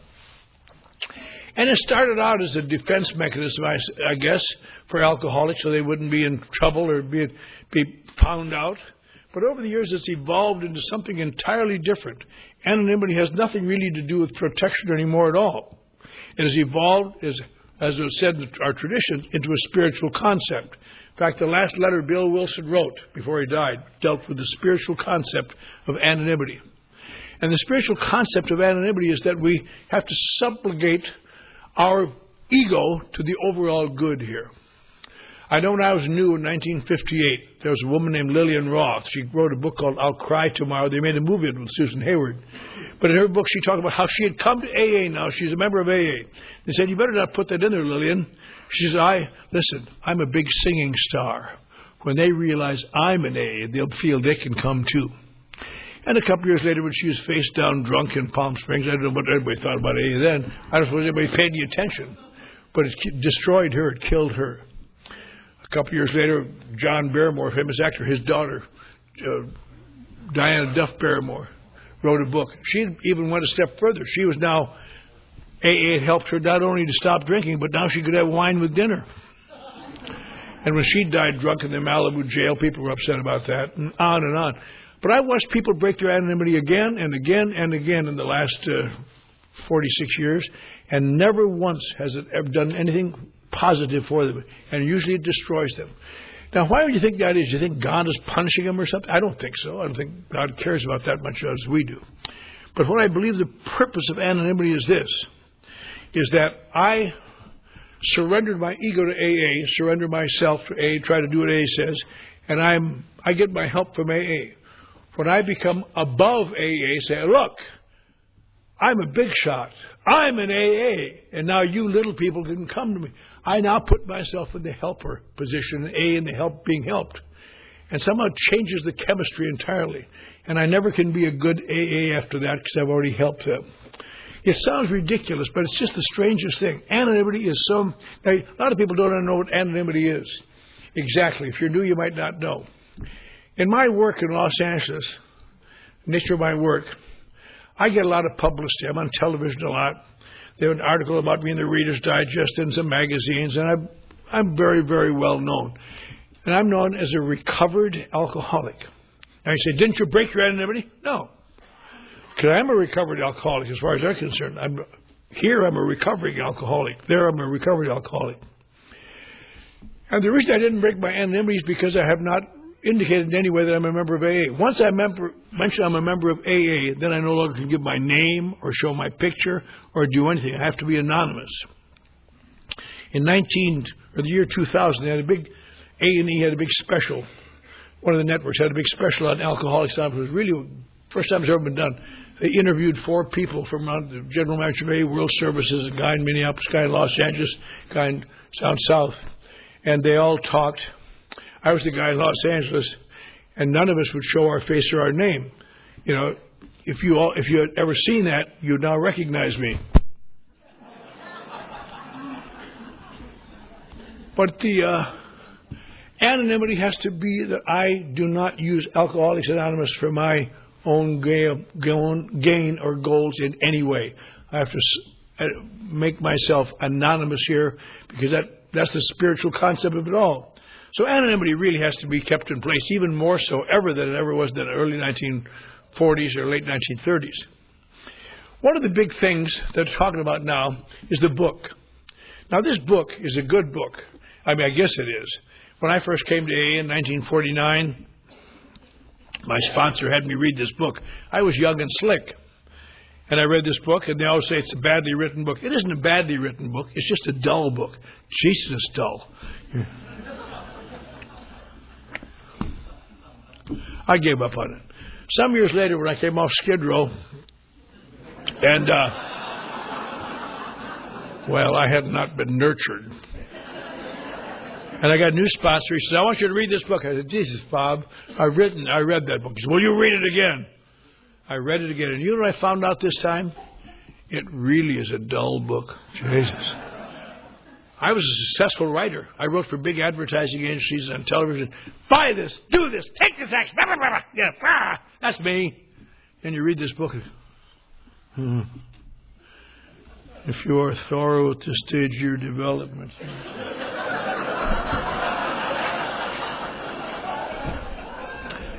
And it started out as a defense mechanism, I guess, for alcoholics so they wouldn't be in trouble or be found out. But over the years, it's evolved into something entirely different. Anonymity has nothing really to do with protection anymore at all. It has evolved, as was said in our tradition, into a spiritual concept. In fact, the last letter Bill Wilson wrote before he died dealt with the spiritual concept of anonymity. And the spiritual concept of anonymity is that we have to subjugate our ego to the overall good here. I know when I was new in 1958, there was a woman named Lillian Roth. She wrote a book called I'll Cry Tomorrow. They made a movie of it with Susan Hayward. But in her book, she talked about how she had come to AA now. She's a member of AA. They said, you better not put that in there, Lillian. She says, listen, I'm a big singing star. When they realize I'm an AA, they'll feel they can come too. And a couple of years later, when she was face down drunk in Palm Springs, I don't know what everybody thought about AA then. I don't suppose anybody paid any attention. But it destroyed her. It killed her. A couple of years later, John Barrymore, famous actor, his daughter, Diana Duff Barrymore, wrote a book. She even went a step further. She was now, AA had helped her not only to stop drinking, but now she could have wine with dinner. And when she died drunk in the Malibu jail, people were upset about that, and on and on. But I watched people break their anonymity again and again and again in the last 46 years, and never once has it ever done anything positive for them, and usually it destroys them. Now, why do you think that is? Do you think God is punishing them or something? I don't think so. I don't think God cares about that much as we do. But what I believe the purpose of anonymity is this, is that I surrendered my ego to AA, surrender myself to AA, try to do what AA says, and I get my help from AA. When I become above AA, say, look, I'm a big shot. I'm an AA, and now you little people can come to me. I now put myself in the helper position, AA in the being helped. And somehow it changes the chemistry entirely. And I never can be a good AA after that because I've already helped them. It sounds ridiculous, but it's just the strangest thing. Anonymity is so... Now, a lot of people don't know what anonymity is. Exactly. If you're new, you might not know. In my work in Los Angeles, nature of my work, I get a lot of publicity. I'm on television a lot. They have an article about me in the Reader's Digest and some magazines, and I'm very, very well known. And I'm known as a recovered alcoholic. Now you say, didn't you break your anonymity? No. Because I'm a recovered alcoholic as far as they're concerned. Here I'm a recovering alcoholic. There I'm a recovered alcoholic. And the reason I didn't break my anonymity is because I have not indicated in any way that I'm a member of AA. Once I mention I'm a member of AA, then I no longer can give my name or show my picture or do anything. I have to be anonymous. In the year 2000, they had a big... A&E had a big special. One of the networks had a big special on Alcoholics Anonymous. It was really the first time it's ever been done. They interviewed 4 people from the general manager of AA World Services, a guy in Minneapolis, a guy in Los Angeles, a guy in down south. And they all talked. I was the guy in Los Angeles, and none of us would show our face or our name. You know, if you had ever seen that, you'd now recognize me. But the... anonymity has to be that I do not use Alcoholics Anonymous for my own gain or goals in any way. I have to make myself anonymous here because that's the spiritual concept of it all. So anonymity really has to be kept in place, even more so ever than it ever was in the early 1940s or late 1930s. One of the big things that they're talking about now is the book. Now this book is a good book. I mean, I guess it is. When I first came to AA in 1949, my sponsor had me read this book. I was young and slick. And I read this book, and they always say it's a badly written book. It isn't a badly written book. It's just a dull book. Jesus, it's dull. I gave up on it. Some years later, when I came off Skid Row, and, well, I had not been nurtured. And I got a new sponsor. He says, I want you to read this book. I said, Jesus, Bob, I read that book. He said, will you read it again? I read it again. And you know what I found out this time? It really is a dull book. Jesus. I was a successful writer. I wrote for big advertising agencies on television. Buy this, do this, take this action. Blah, blah, blah, blah. Yeah, that's me. And you read this book. If you are thorough at this stage of your development.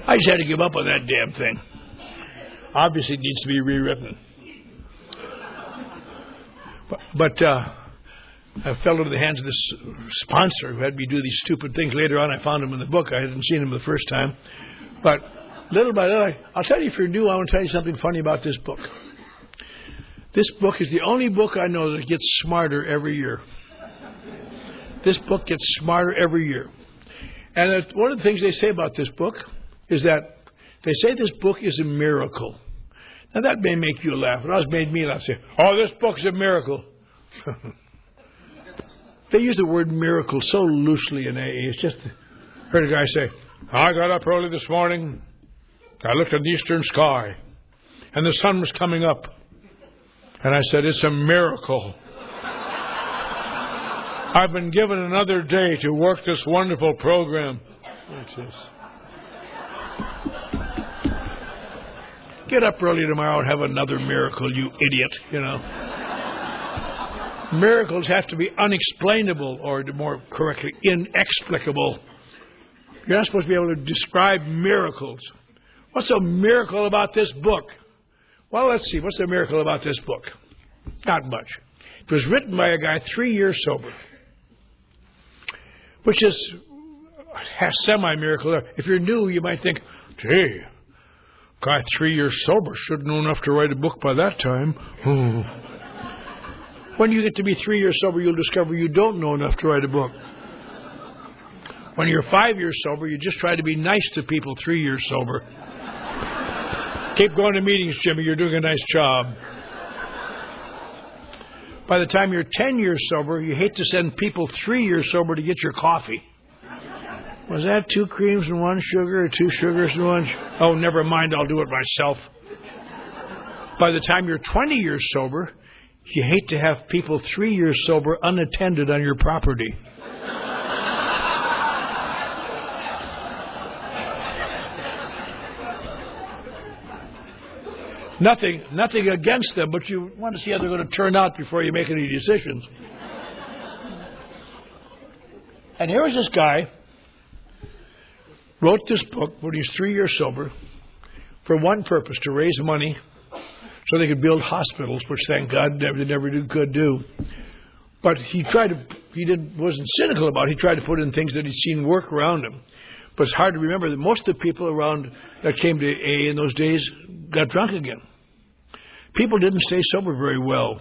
I just had to give up on that damn thing. Obviously, it needs to be rewritten. But I fell into the hands of this sponsor who had me do these stupid things. Later on, I found him in the book. I hadn't seen him the first time. But little by little, I'll tell you, if you're new, I want to tell you something funny about this book. This book is the only book I know that gets smarter every year. This book gets smarter every year. And one of the things they say about this book is that they say this book is a miracle. Now, that may make you laugh. It always made me laugh. Say, oh, this book's a miracle. They use the word miracle so loosely in AA. It's just, I heard a guy say, I got up early this morning. I looked at the eastern sky, and the sun was coming up. And I said, it's a miracle. I've been given another day to work this wonderful program. It is. Get up early tomorrow and have another miracle, you idiot, you know. Miracles have to be unexplainable, or more correctly, inexplicable. You're not supposed to be able to describe miracles. What's a miracle about this book? Well, let's see. What's the miracle about this book? Not much. It was written by a guy 3 years sober, which is a semi-miracle. If you're new, you might think, gee, Guy 3 years sober should know enough to write a book by that time. When you get to be 3 years sober, you'll discover you don't know enough to write a book. When you're 5 years sober, you just try to be nice to people 3 years sober. Keep going to meetings, Jimmy. You're doing a nice job. By the time you're 10 years sober, you hate to send people 3 years sober to get your coffee. Was that 2 creams and 1 sugar, or 2 sugars and 1? Oh, never mind. I'll do it myself. By the time you're 20 years sober, you hate to have people 3 years sober unattended on your property. Nothing against them, but you want to see how they're going to turn out before you make any decisions. And here was this guy, wrote this book when he's 3 years sober for one purpose, to raise money so they could build hospitals, which thank God they never could do. But wasn't cynical about it. He tried to put in things that he'd seen work around him. But it's hard to remember that most of the people around that came to AA in those days got drunk again. People didn't stay sober very well.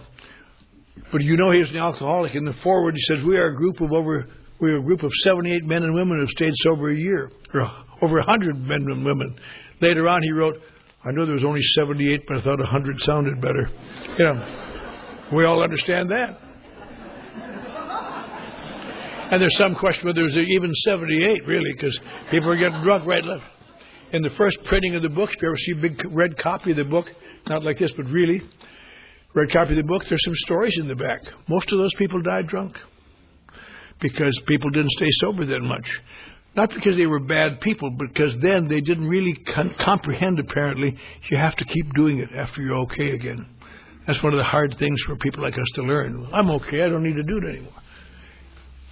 But you know he was an alcoholic. In the foreword he says, we are a group of 78 men and women who have stayed sober a year, or over 100 men and women. Later on he wrote, I know there was only 78, but I thought 100 sounded better. You know, we all understand that. And there's some question whether there's even 78, really, because people are getting drunk right and left. In the first printing of the book, if you ever see a big red copy of the book, not like this, but really, red copy of the book, there's some stories in the back. Most of those people died drunk because people didn't stay sober that much. Not because they were bad people, but because then they didn't really comprehend, apparently, you have to keep doing it after you're okay again. That's one of the hard things for people like us to learn. I'm okay, I don't need to do it anymore.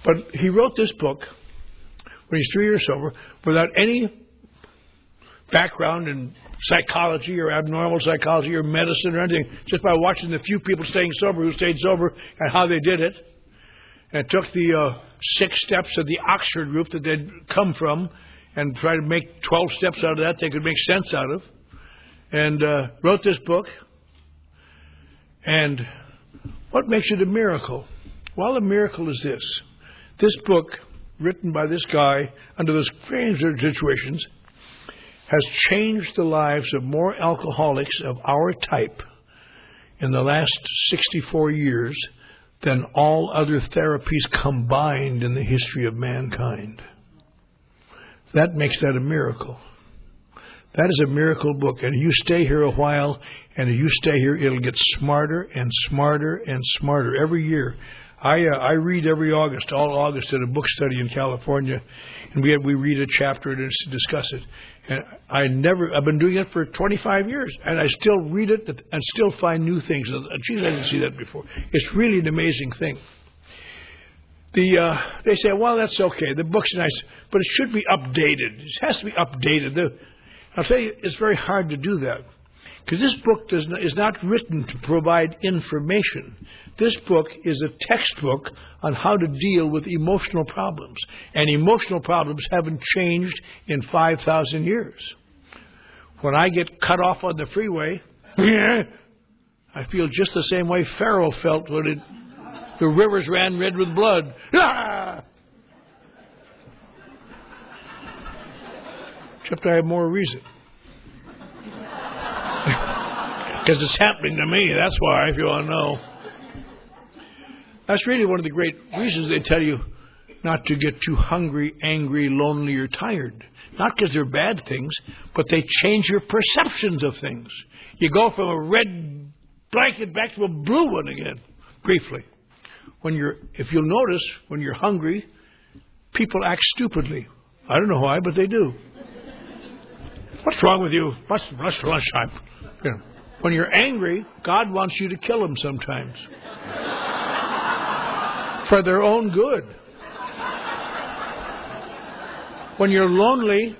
But he wrote this book when he's 3 years sober without any background in psychology or abnormal psychology or medicine or anything, just by watching the few people staying sober who stayed sober and how they did it. And took the 6 steps of the Oxford group that they'd come from and tried to make 12 steps out of that they could make sense out of. And wrote this book. And what makes it a miracle? Well, the miracle is this. This book, written by this guy under those strange situations, has changed the lives of more alcoholics of our type in the last 64 years than all other therapies combined in the history of mankind. That makes that a miracle. That is a miracle book. And you stay here a while, and if you stay here, it'll get smarter and smarter and smarter every year. I read every August, all August, at a book study in California, and we read a chapter and discuss it. And I've been doing it for 25 years, and I still read it and still find new things. Geez, I didn't see that before. It's really an amazing thing. They say, well, that's okay. The book's nice, but it should be updated. It has to be updated. I'll tell you, it's very hard to do that. Because this book is not written to provide information. This book is a textbook on how to deal with emotional problems. And emotional problems haven't changed in 5,000 years. When I get cut off on the freeway, I feel just the same way Pharaoh felt when the rivers ran red with blood. Except I have more reason. Because it's happening to me, that's why, if you want to know. That's really one of the great reasons they tell you not to get too hungry, angry, lonely, or tired. Not because they're bad things, but they change your perceptions of things. You go from a red blanket back to a blue one again, briefly. If you'll notice, when you're hungry, people act stupidly. I don't know why, but they do. What's wrong with you? What's for lunchtime? You know. When you're angry, God wants you to kill them sometimes. For their own good. When you're lonely,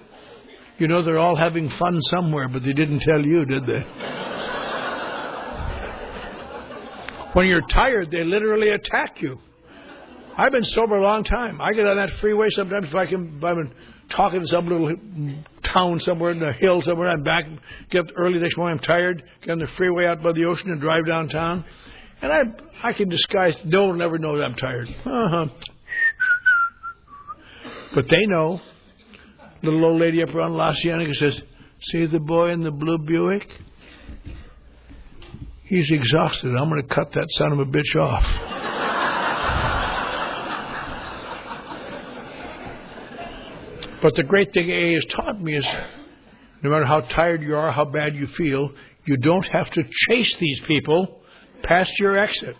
you know they're all having fun somewhere, but they didn't tell you, did they? When you're tired, they literally attack you. I've been sober a long time. I get on that freeway sometimes if I'm talking to some little town somewhere in the hills somewhere. I'm back, get up early next morning, I'm tired, get on the freeway out by the ocean and drive downtown. And I can disguise, no one will never know that I'm tired. But they know. Little old lady up around La Cienega says, see the boy in the blue Buick? He's exhausted. I'm going to cut that son of a bitch off. But the great thing AA has taught me is no matter how tired you are, how bad you feel, you don't have to chase these people past your exit.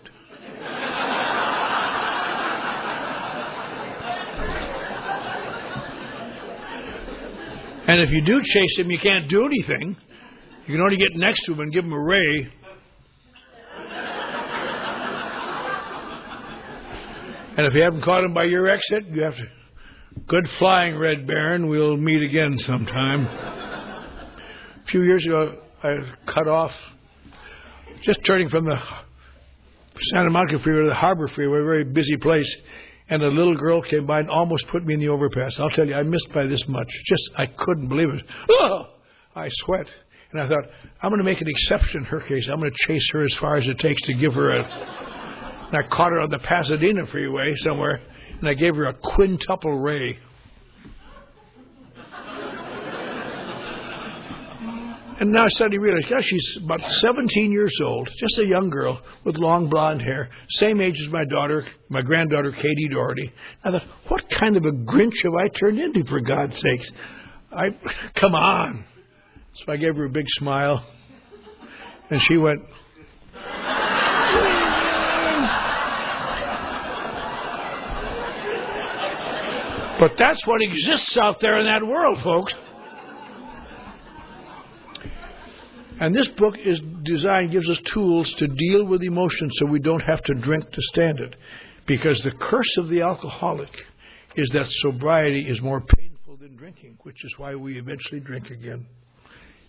And if you do chase them, you can't do anything. You can only get next to them and give them a ray. And if you haven't caught them by your exit, you have to... Good flying, Red Baron. We'll meet again sometime. A few years ago, I cut off, just turning from the Santa Monica Freeway to the Harbor Freeway, a very busy place, and a little girl came by and almost put me in the overpass. I'll tell you, I missed by this much. I couldn't believe it. Oh! I sweat. And I thought, I'm going to make an exception in her case. I'm going to chase her as far as it takes to give her a... And I caught her on the Pasadena Freeway somewhere, and I gave her a quintuple ray. And now I suddenly realized, gosh, she's about 17 years old, just a young girl with long blonde hair, same age as my daughter, my granddaughter, Katie Doherty. I thought, what kind of a Grinch have I turned into, for God's sakes? Come on. So I gave her a big smile, and she went... But that's what exists out there in that world, folks. And this book is designed, gives us tools to deal with emotions so we don't have to drink to stand it. Because the curse of the alcoholic is that sobriety is more painful than drinking, which is why we eventually drink again.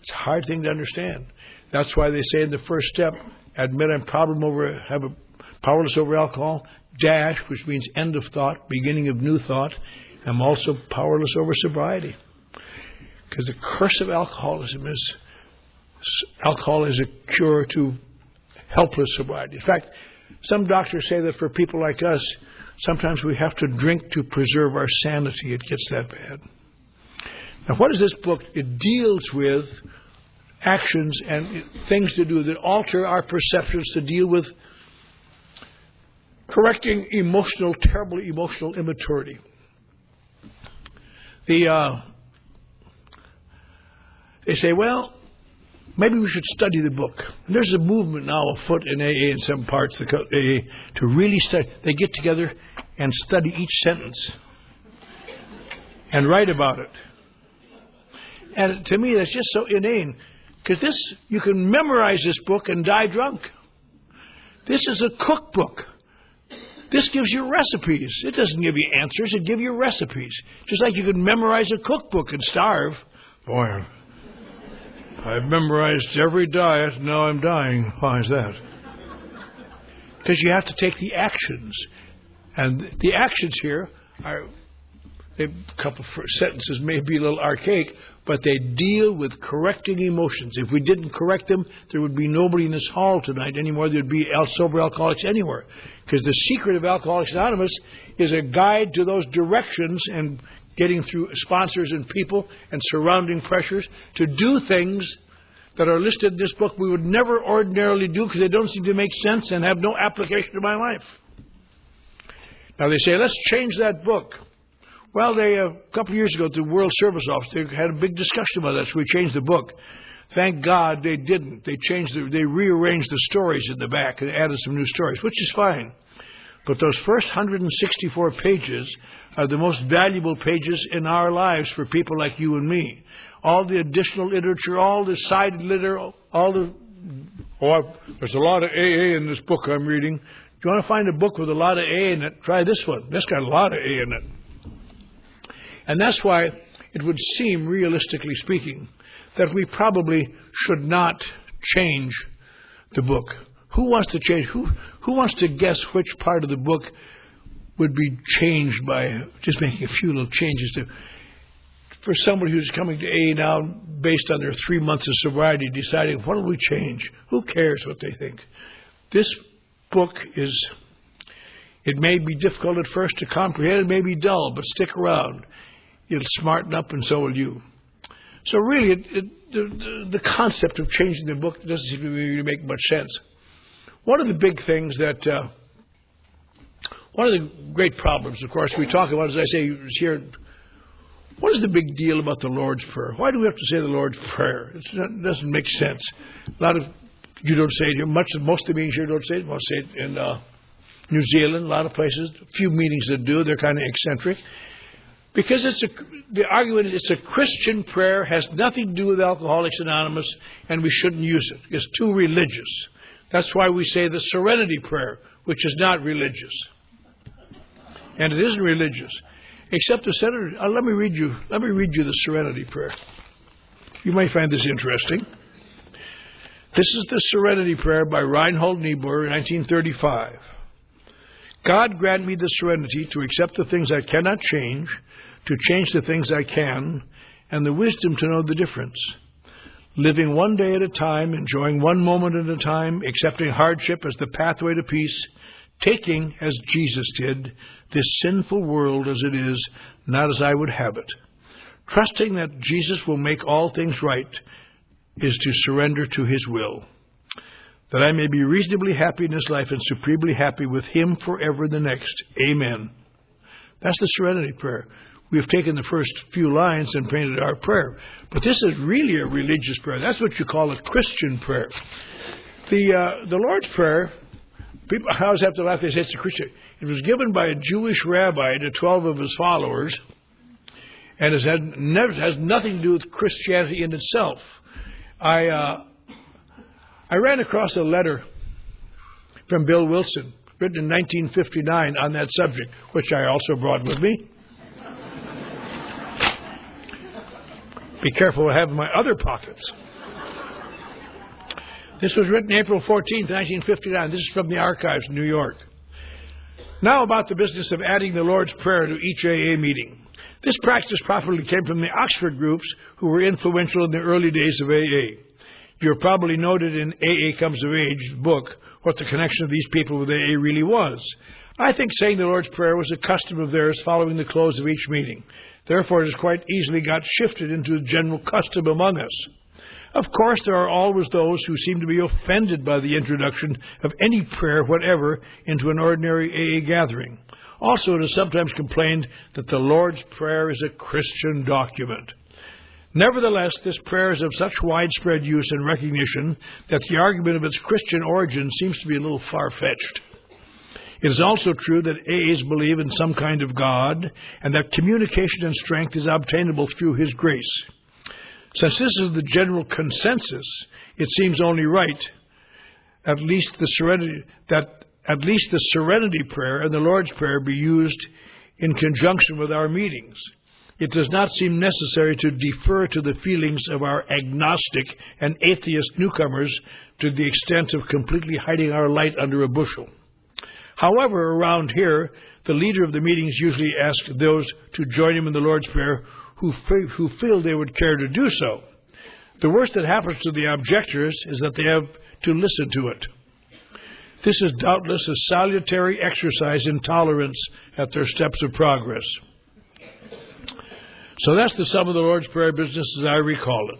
It's a hard thing to understand. That's why they say in the first step, admit I'm powerless over alcohol, dash, which means end of thought, beginning of new thought. I'm also powerless over sobriety. Because the curse of alcoholism is alcohol is a cure to helpless sobriety. In fact, some doctors say that for people like us, sometimes we have to drink to preserve our sanity. It gets that bad. Now, what is this book? It deals with actions and things to do that alter our perceptions to deal with correcting terrible emotional immaturity. They say, well, maybe we should study the book. And there's a movement now afoot in AA in some parts of AA to really study. They get together and study each sentence and write about it. And to me, that's just so inane. Because you can memorize this book and die drunk. This is a cookbook. This gives you recipes. It doesn't give you answers. It gives you recipes. Just like you can memorize a cookbook and starve. Boy, I've memorized every diet. Now I'm dying. Why is that? Because you have to take the actions. And the actions here are... A couple of sentences may be a little archaic, but they deal with correcting emotions. If we didn't correct them, there would be nobody in this hall tonight anymore. There would be sober alcoholics anywhere. Because the secret of Alcoholics Anonymous is a guide to those directions and getting through sponsors and people and surrounding pressures to do things that are listed in this book we would never ordinarily do because they don't seem to make sense and have no application to my life. Now they say, let's change that book. Well, a couple of years ago at the World Service Office, they had a big discussion about that, so we changed the book. Thank God they didn't. They rearranged the stories in the back and added some new stories, which is fine. But those first 164 pages are the most valuable pages in our lives for people like you and me. All the additional literature, all the side literature, there's a lot of AA in this book I'm reading. If you want to find a book with a lot of AA in it, try this one. This got a lot of AA in it. And that's why it would seem, realistically speaking, that we probably should not change the book. Who wants to change? Who wants to guess which part of the book would be changed by just making a few little changes to for somebody who's coming to AA now based on their 3 months of sobriety, deciding, what will we change? Who cares what they think? This book it may be difficult at first to comprehend, it may be dull, but stick around. It'll smarten up, and so will you. So really, the concept of changing the book doesn't seem to really make much sense. One of the big things that, one of the great problems, of course, we talk about, as I say here, what is the big deal about the Lord's Prayer? Why do we have to say the Lord's Prayer? It doesn't make sense. A lot of you don't say it here. Most of the meetings here don't say it. Most say it in New Zealand, a lot of places. A few meetings that do. They're kind of eccentric. Because the argument is it's a Christian prayer, has nothing to do with Alcoholics Anonymous, and we shouldn't use it. It's too religious. That's why we say the Serenity Prayer, which is not religious. And it isn't religious. Except the Senator, let me read you the Serenity Prayer. You might find this interesting. This is the Serenity Prayer by Reinhold Niebuhr in 1935. God grant me the serenity to accept the things I cannot change, to change the things I can, and the wisdom to know the difference. Living one day at a time, enjoying one moment at a time, accepting hardship as the pathway to peace, taking, as Jesus did, this sinful world as it is, not as I would have it. Trusting that Jesus will make all things right is to surrender to his will. That I may be reasonably happy in this life and supremely happy with him forever the next. Amen. That's the Serenity Prayer. We have taken the first few lines and painted our prayer. But this is really a religious prayer. That's what you call a Christian prayer. The Lord's Prayer, people always have to laugh. They say it's a Christian. It was given by a Jewish rabbi to 12 of his followers, and has nothing to do with Christianity in itself. I ran across a letter from Bill Wilson, written in 1959 on that subject, which I also brought with me. Be careful what I have in my other pockets. This was written April 14th, 1959. This is from the archives in New York. Now about the business of adding the Lord's Prayer to each AA meeting. This practice probably came from the Oxford groups who were influential in the early days of AA. You have probably noted in AA Comes of Age book what the connection of these people with AA really was. I think saying the Lord's Prayer was a custom of theirs following the close of each meeting. Therefore, it has quite easily got shifted into a general custom among us. Of course, there are always those who seem to be offended by the introduction of any prayer whatever into an ordinary AA gathering. Also, it is sometimes complained that the Lord's Prayer is a Christian document. Nevertheless, this prayer is of such widespread use and recognition that the argument of its Christian origin seems to be a little far-fetched. It is also true that AAs believe in some kind of God, and that communication and strength is obtainable through his grace. Since this is the general consensus, it seems only right, at least the Serenity Prayer and the Lord's Prayer be used in conjunction with our meetings. It does not seem necessary to defer to the feelings of our agnostic and atheist newcomers to the extent of completely hiding our light under a bushel. However, around here, the leader of the meetings usually asks those to join him in the Lord's Prayer who feel they would care to do so. The worst that happens to the objectors is that they have to listen to it. This is doubtless a salutary exercise in tolerance at their steps of progress. So that's the sum of the Lord's Prayer business as I recall it.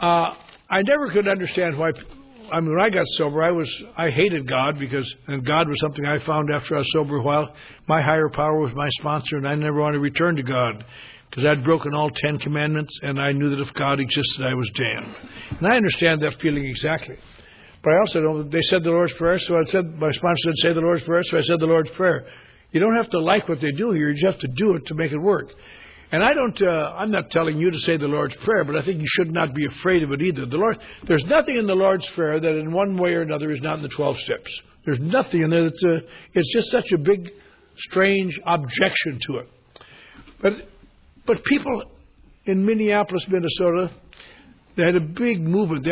I never could understand why. When I got sober, I hated God and God was something I found after I was sober a while. My higher power was my sponsor, and I never wanted to return to God because I'd broken all 10 commandments, and I knew that if God existed, I was damned. And I understand that feeling exactly. But I also know that they said the Lord's Prayer, so I said, my sponsor said, say the Lord's Prayer, so I said the Lord's Prayer. You don't have to like what they do here, you just have to do it to make it work. And I'm not telling you to say the Lord's Prayer, but I think you should not be afraid of it either. There's nothing in the Lord's Prayer that in one way or another is not in the 12 steps. There's nothing in there it's just such a big, strange objection to it. But people in Minneapolis, Minnesota, they had a big movement.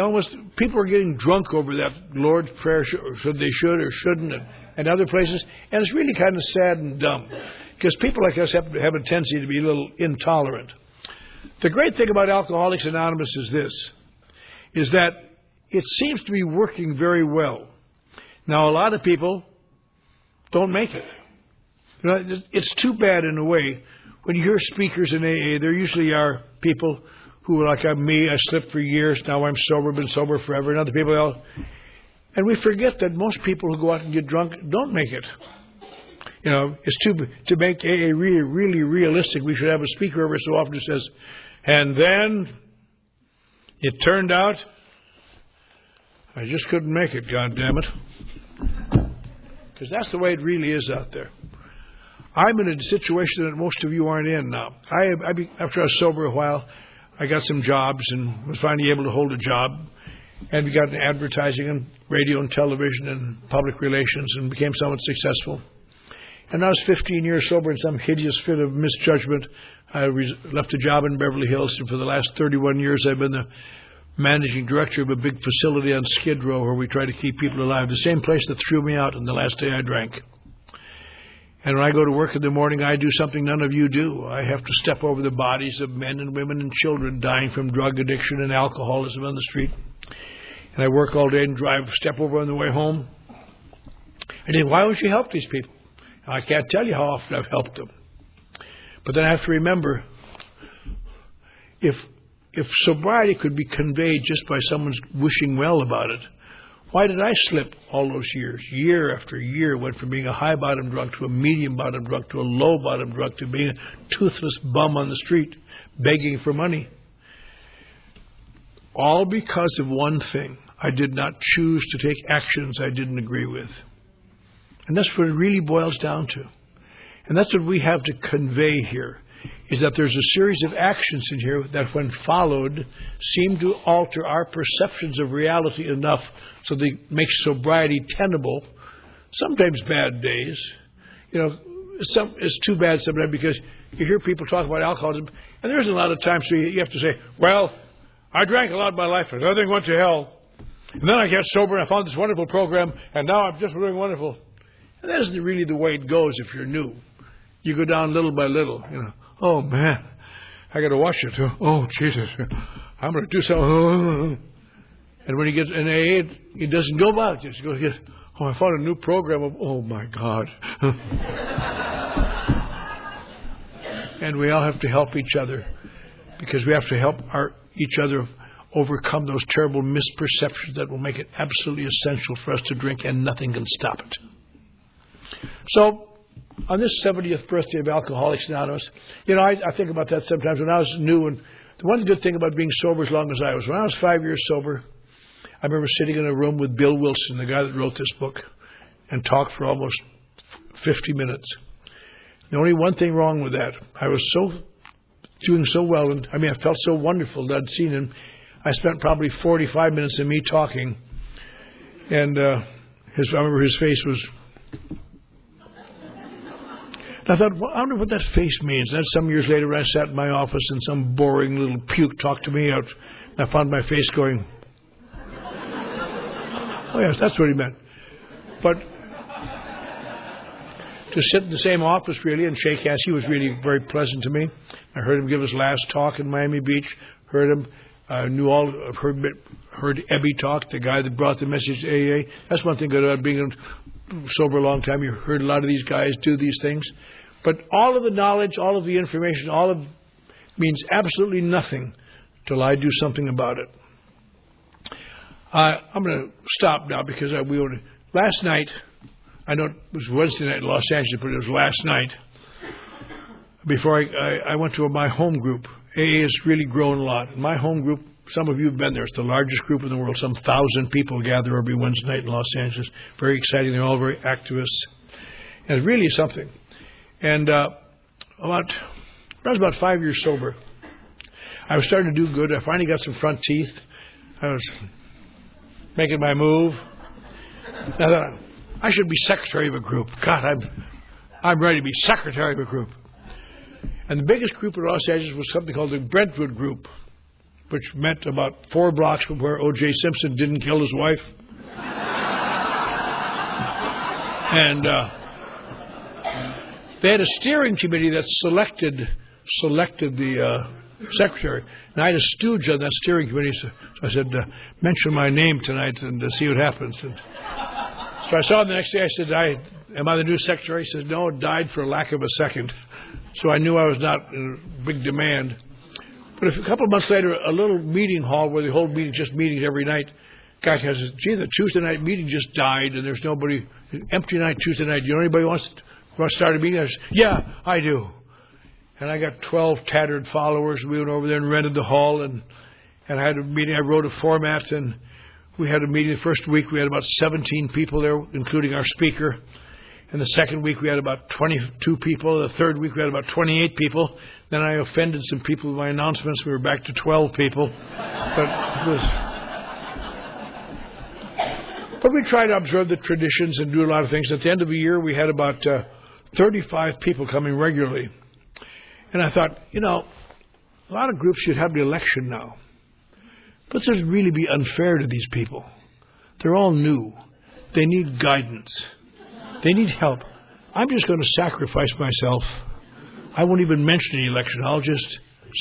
People were getting drunk over that Lord's Prayer, should or shouldn't, and other places. And it's really kind of sad and dumb. because people like us have a tendency to be a little intolerant. The great thing about Alcoholics Anonymous is that it seems to be working very well. Now, a lot of people don't make it. You know, it's too bad in a way. When you hear speakers in AA, there usually are people who are like me. I slipped for years. Now I'm sober, been sober forever. And other people else. And we forget that most people who go out and get drunk don't make it. You know, it's to make AA really, really realistic. We should have a speaker every so often who says, and then it turned out I just couldn't make it, God damn it. Because that's the way it really is out there. I'm in a situation that most of you aren't in now. After I was sober a while, I got some jobs and was finally able to hold a job. And we got into advertising and radio and television and public relations and became somewhat successful. And I was 15 years sober in some hideous fit of misjudgment. I left a job in Beverly Hills, and for the last 31 years I've been the managing director of a big facility on Skid Row where we try to keep people alive. The same place that threw me out on the last day I drank. And when I go to work in the morning, I do something none of you do. I have to step over the bodies of men and women and children dying from drug addiction and alcoholism on the street. And I work all day and step over on the way home. I think, why would you help these people? I can't tell you how often I've helped them. But then I have to remember, if sobriety could be conveyed just by someone's wishing well about it, why did I slip all those years? Year after year, went from being a high-bottom drunk to a medium-bottom drunk to a low-bottom drunk to being a toothless bum on the street, begging for money. All because of one thing. I did not choose to take actions I didn't agree with. And that's what it really boils down to. And that's what we have to convey here, is that there's a series of actions in here that, when followed, seem to alter our perceptions of reality enough so they make sobriety tenable. Sometimes bad days. You know, it's too bad sometimes because you hear people talk about alcoholism, and there isn't a lot of times so you have to say, well, I drank a lot in my life and everything went to hell. And then I got sober and I found this wonderful program and now I'm just doing wonderful. And that isn't really the way it goes if you're new. You go down little by little, you know. Oh, man, I got to watch it. Oh, Jesus, I'm going to do something. And when he gets in AA, he doesn't go back. He just goes, oh, I found a new program of, oh, my God. And we all have to help each other because we have to help each other overcome those terrible misperceptions that will make it absolutely essential for us to drink, and nothing can stop it. So, on this 70th birthday of Alcoholics Anonymous, you know, I think about that sometimes when I was new. And the one good thing about being sober as long as I was, when I was 5 years sober, I remember sitting in a room with Bill Wilson, the guy that wrote this book, and talked for almost 50 minutes. The only one thing wrong with that, I was doing so well, and I felt so wonderful that I'd seen him. I spent probably 45 minutes of me talking, and I remember his face was. I thought, well, I wonder what that face means. And then some years later, when I sat in my office and some boring little puke talked to me out, I found my face going, oh, yes, that's what he meant. But to sit in the same office, really, and shake hands, he was really very pleasant to me. I heard him give his last talk in Miami Beach, heard him, heard Ebby talk, the guy that brought the message to AA. That's one thing good about being sober a long time. You heard a lot of these guys do these things. But all of the knowledge, all of the information, means absolutely nothing till I do something about it. I'm going to stop now because last night, I know it was Wednesday night in Los Angeles, but it was last night, before I went to my home group. AA has really grown a lot. In my home group, some of you have been there. It's the largest group in the world. Some 1,000 people gather every Wednesday night in Los Angeles. Very exciting. They're all very activists. And it's really something. And when I was about 5 years sober, I was starting to do good. I finally got some front teeth. I was making my move. And I thought, I should be secretary of a group. God, I'm ready to be secretary of a group. And the biggest group in Los Angeles was something called the Brentwood Group, which meant about 4 blocks from where O.J. Simpson didn't kill his wife. They had a steering committee that selected the secretary. And I had a stooge on that steering committee. So I said, mention my name tonight and see what happens. And so I saw him the next day. I said, am I the new secretary? He says, no, died for lack of a second. So I knew I was not in big demand. But a couple of months later, a little meeting hall where they hold meetings, just meetings every night, guy says, gee, the Tuesday night meeting just died and there's nobody, empty night Tuesday night. You know anybody who wants to start a meeting? I said, yeah, I do. And I got 12 tattered followers. We went over there and rented the hall and I had a meeting. I wrote a format and we had a meeting. The first week we had about 17 people there, including our speaker. And the second week we had about 22 people. The third week we had about 28 people. Then I offended some people with my announcements. We were back to 12 people. But we tried to observe the traditions and do a lot of things. At the end of the year we had about 35 people coming regularly. And I thought, you know, a lot of groups should have the election now. But this would really be unfair to these people. They're all new. They need guidance. They need help. I'm just going to sacrifice myself. I won't even mention the election. I'll just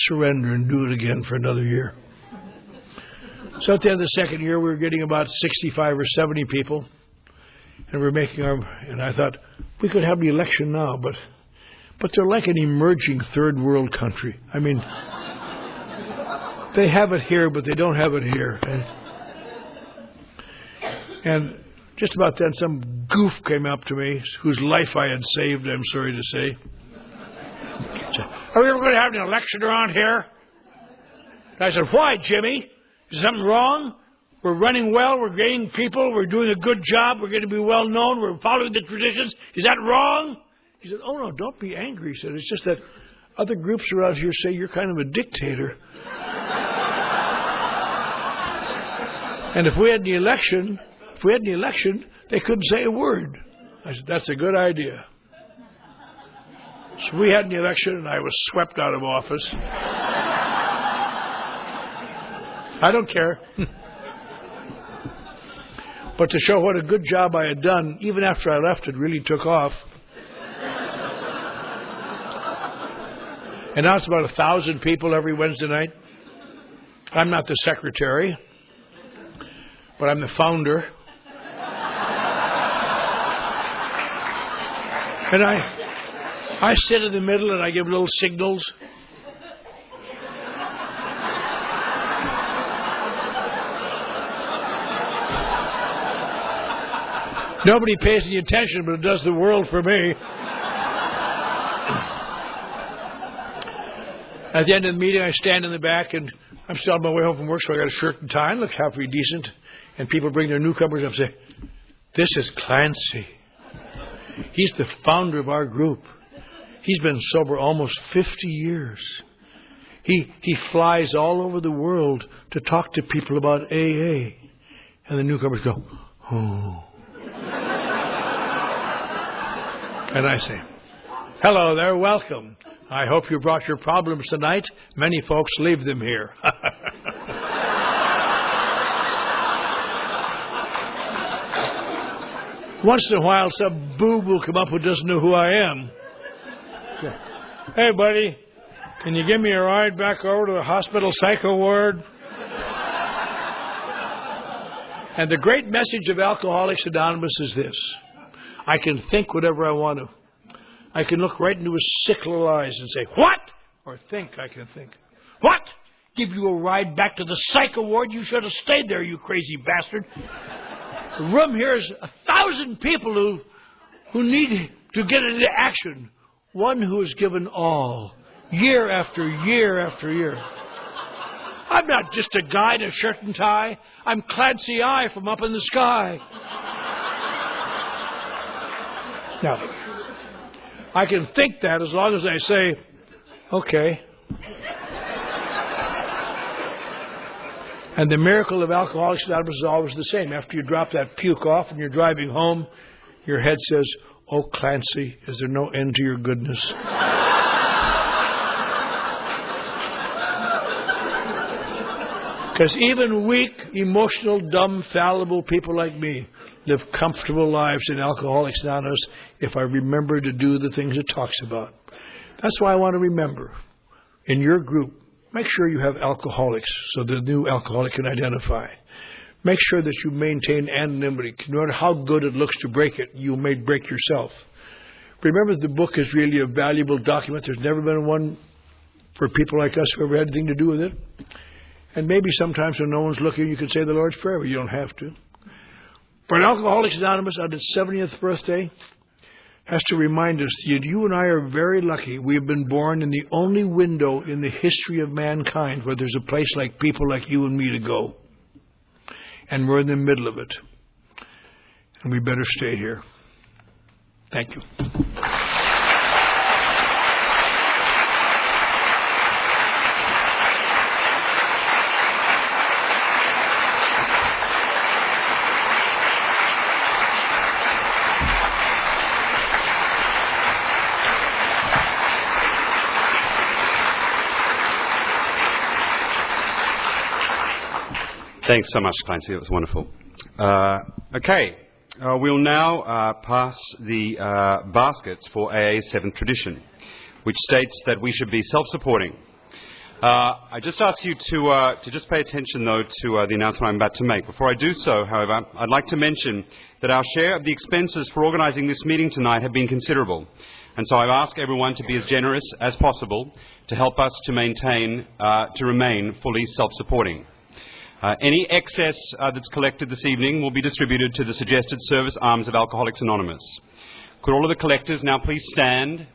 surrender and do it again for another year. So at the end of the second year, we were getting about 65 or 70 people. And we're making and I thought, we could have the election now, but they're like an emerging third world country. I mean, they have it here, but they don't have it here. And just about then, some goof came up to me, whose life I had saved, I'm sorry to say. Are we ever going to have an election around here? And I said, why, Jimmy? Is something wrong? We're running well, we're gaining people, we're doing a good job, we're going to be well known, we're following the traditions. Is that wrong? He said, oh, no, don't be angry. He said, it's just that other groups around here say you're kind of a dictator. And if we had the election, they couldn't say a word. I said, that's a good idea. So we had the election, and I was swept out of office. I don't care. But to show what a good job I had done, even after I left, it really took off. And now it's about 1,000 people every Wednesday night. I'm not the secretary, but I'm the founder. And I sit in the middle and I give little signals. Nobody pays any attention, but it does the world for me. At the end of the meeting, I stand in the back, and I'm still on my way home from work, so I got a shirt and tie, and look halfway decent. And people bring their newcomers up and say, this is Clancy. He's the founder of our group. He's been sober almost 50 years. He flies all over the world to talk to people about AA. And the newcomers go, oh. And I say, hello there, welcome. I hope you brought your problems tonight. Many folks leave them here. Once in a while, some boob will come up who doesn't know who I am. Say, hey, buddy, can you give me a ride back over to the hospital psycho ward? And the great message of Alcoholics Anonymous is this. I can think whatever I want to. I can look right into his sick little eyes and say, what? Or think I can think. What? Give you a ride back to the psycho ward? You should have stayed there, you crazy bastard. The room here is 1,000 people who need to get into action. One who has given all, year after year after year. I'm not just a guy in a shirt and tie. I'm Clancy I from up in the sky. Now, I can think that as long as I say, okay. And the miracle of Alcoholics Anonymous is always the same. After you drop that puke off and you're driving home, your head says, oh, Clancy, is there no end to your goodness? Because even weak, emotional, dumb, fallible people like me live comfortable lives in Alcoholics Anonymous if I remember to do the things it talks about. That's why I want to remember. In your group, make sure you have alcoholics so the new alcoholic can identify. Make sure that you maintain anonymity. No matter how good it looks to break it, you may break yourself. Remember, the book is really a valuable document. There's never been one for people like us who ever had anything to do with it. And maybe sometimes when no one's looking, you can say the Lord's Prayer, but you don't have to. But Alcoholics Anonymous on its 70th birthday has to remind us that you and I are very lucky. We have been born in the only window in the history of mankind where there's a place like people like you and me to go. And we're in the middle of it. And we better stay here. Thank you. Thanks so much, Clancy. It was wonderful. We'll now pass the baskets for AA's 7th tradition, which states that we should be self-supporting. I just ask you to just pay attention, though, to the announcement I'm about to make. Before I do so, however, I'd like to mention that our share of the expenses for organising this meeting tonight have been considerable. And so I ask everyone to be as generous as possible to help us to remain fully self-supporting. Any excess that's collected this evening will be distributed to the suggested service arms of Alcoholics Anonymous. Could all of the collectors now please stand?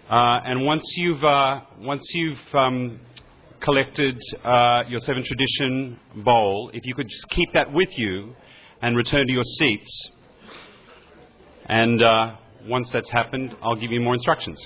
And once you've collected your 7th tradition bowl, if you could just keep that with you and return to your seats. And once that's happened, I'll give you more instructions.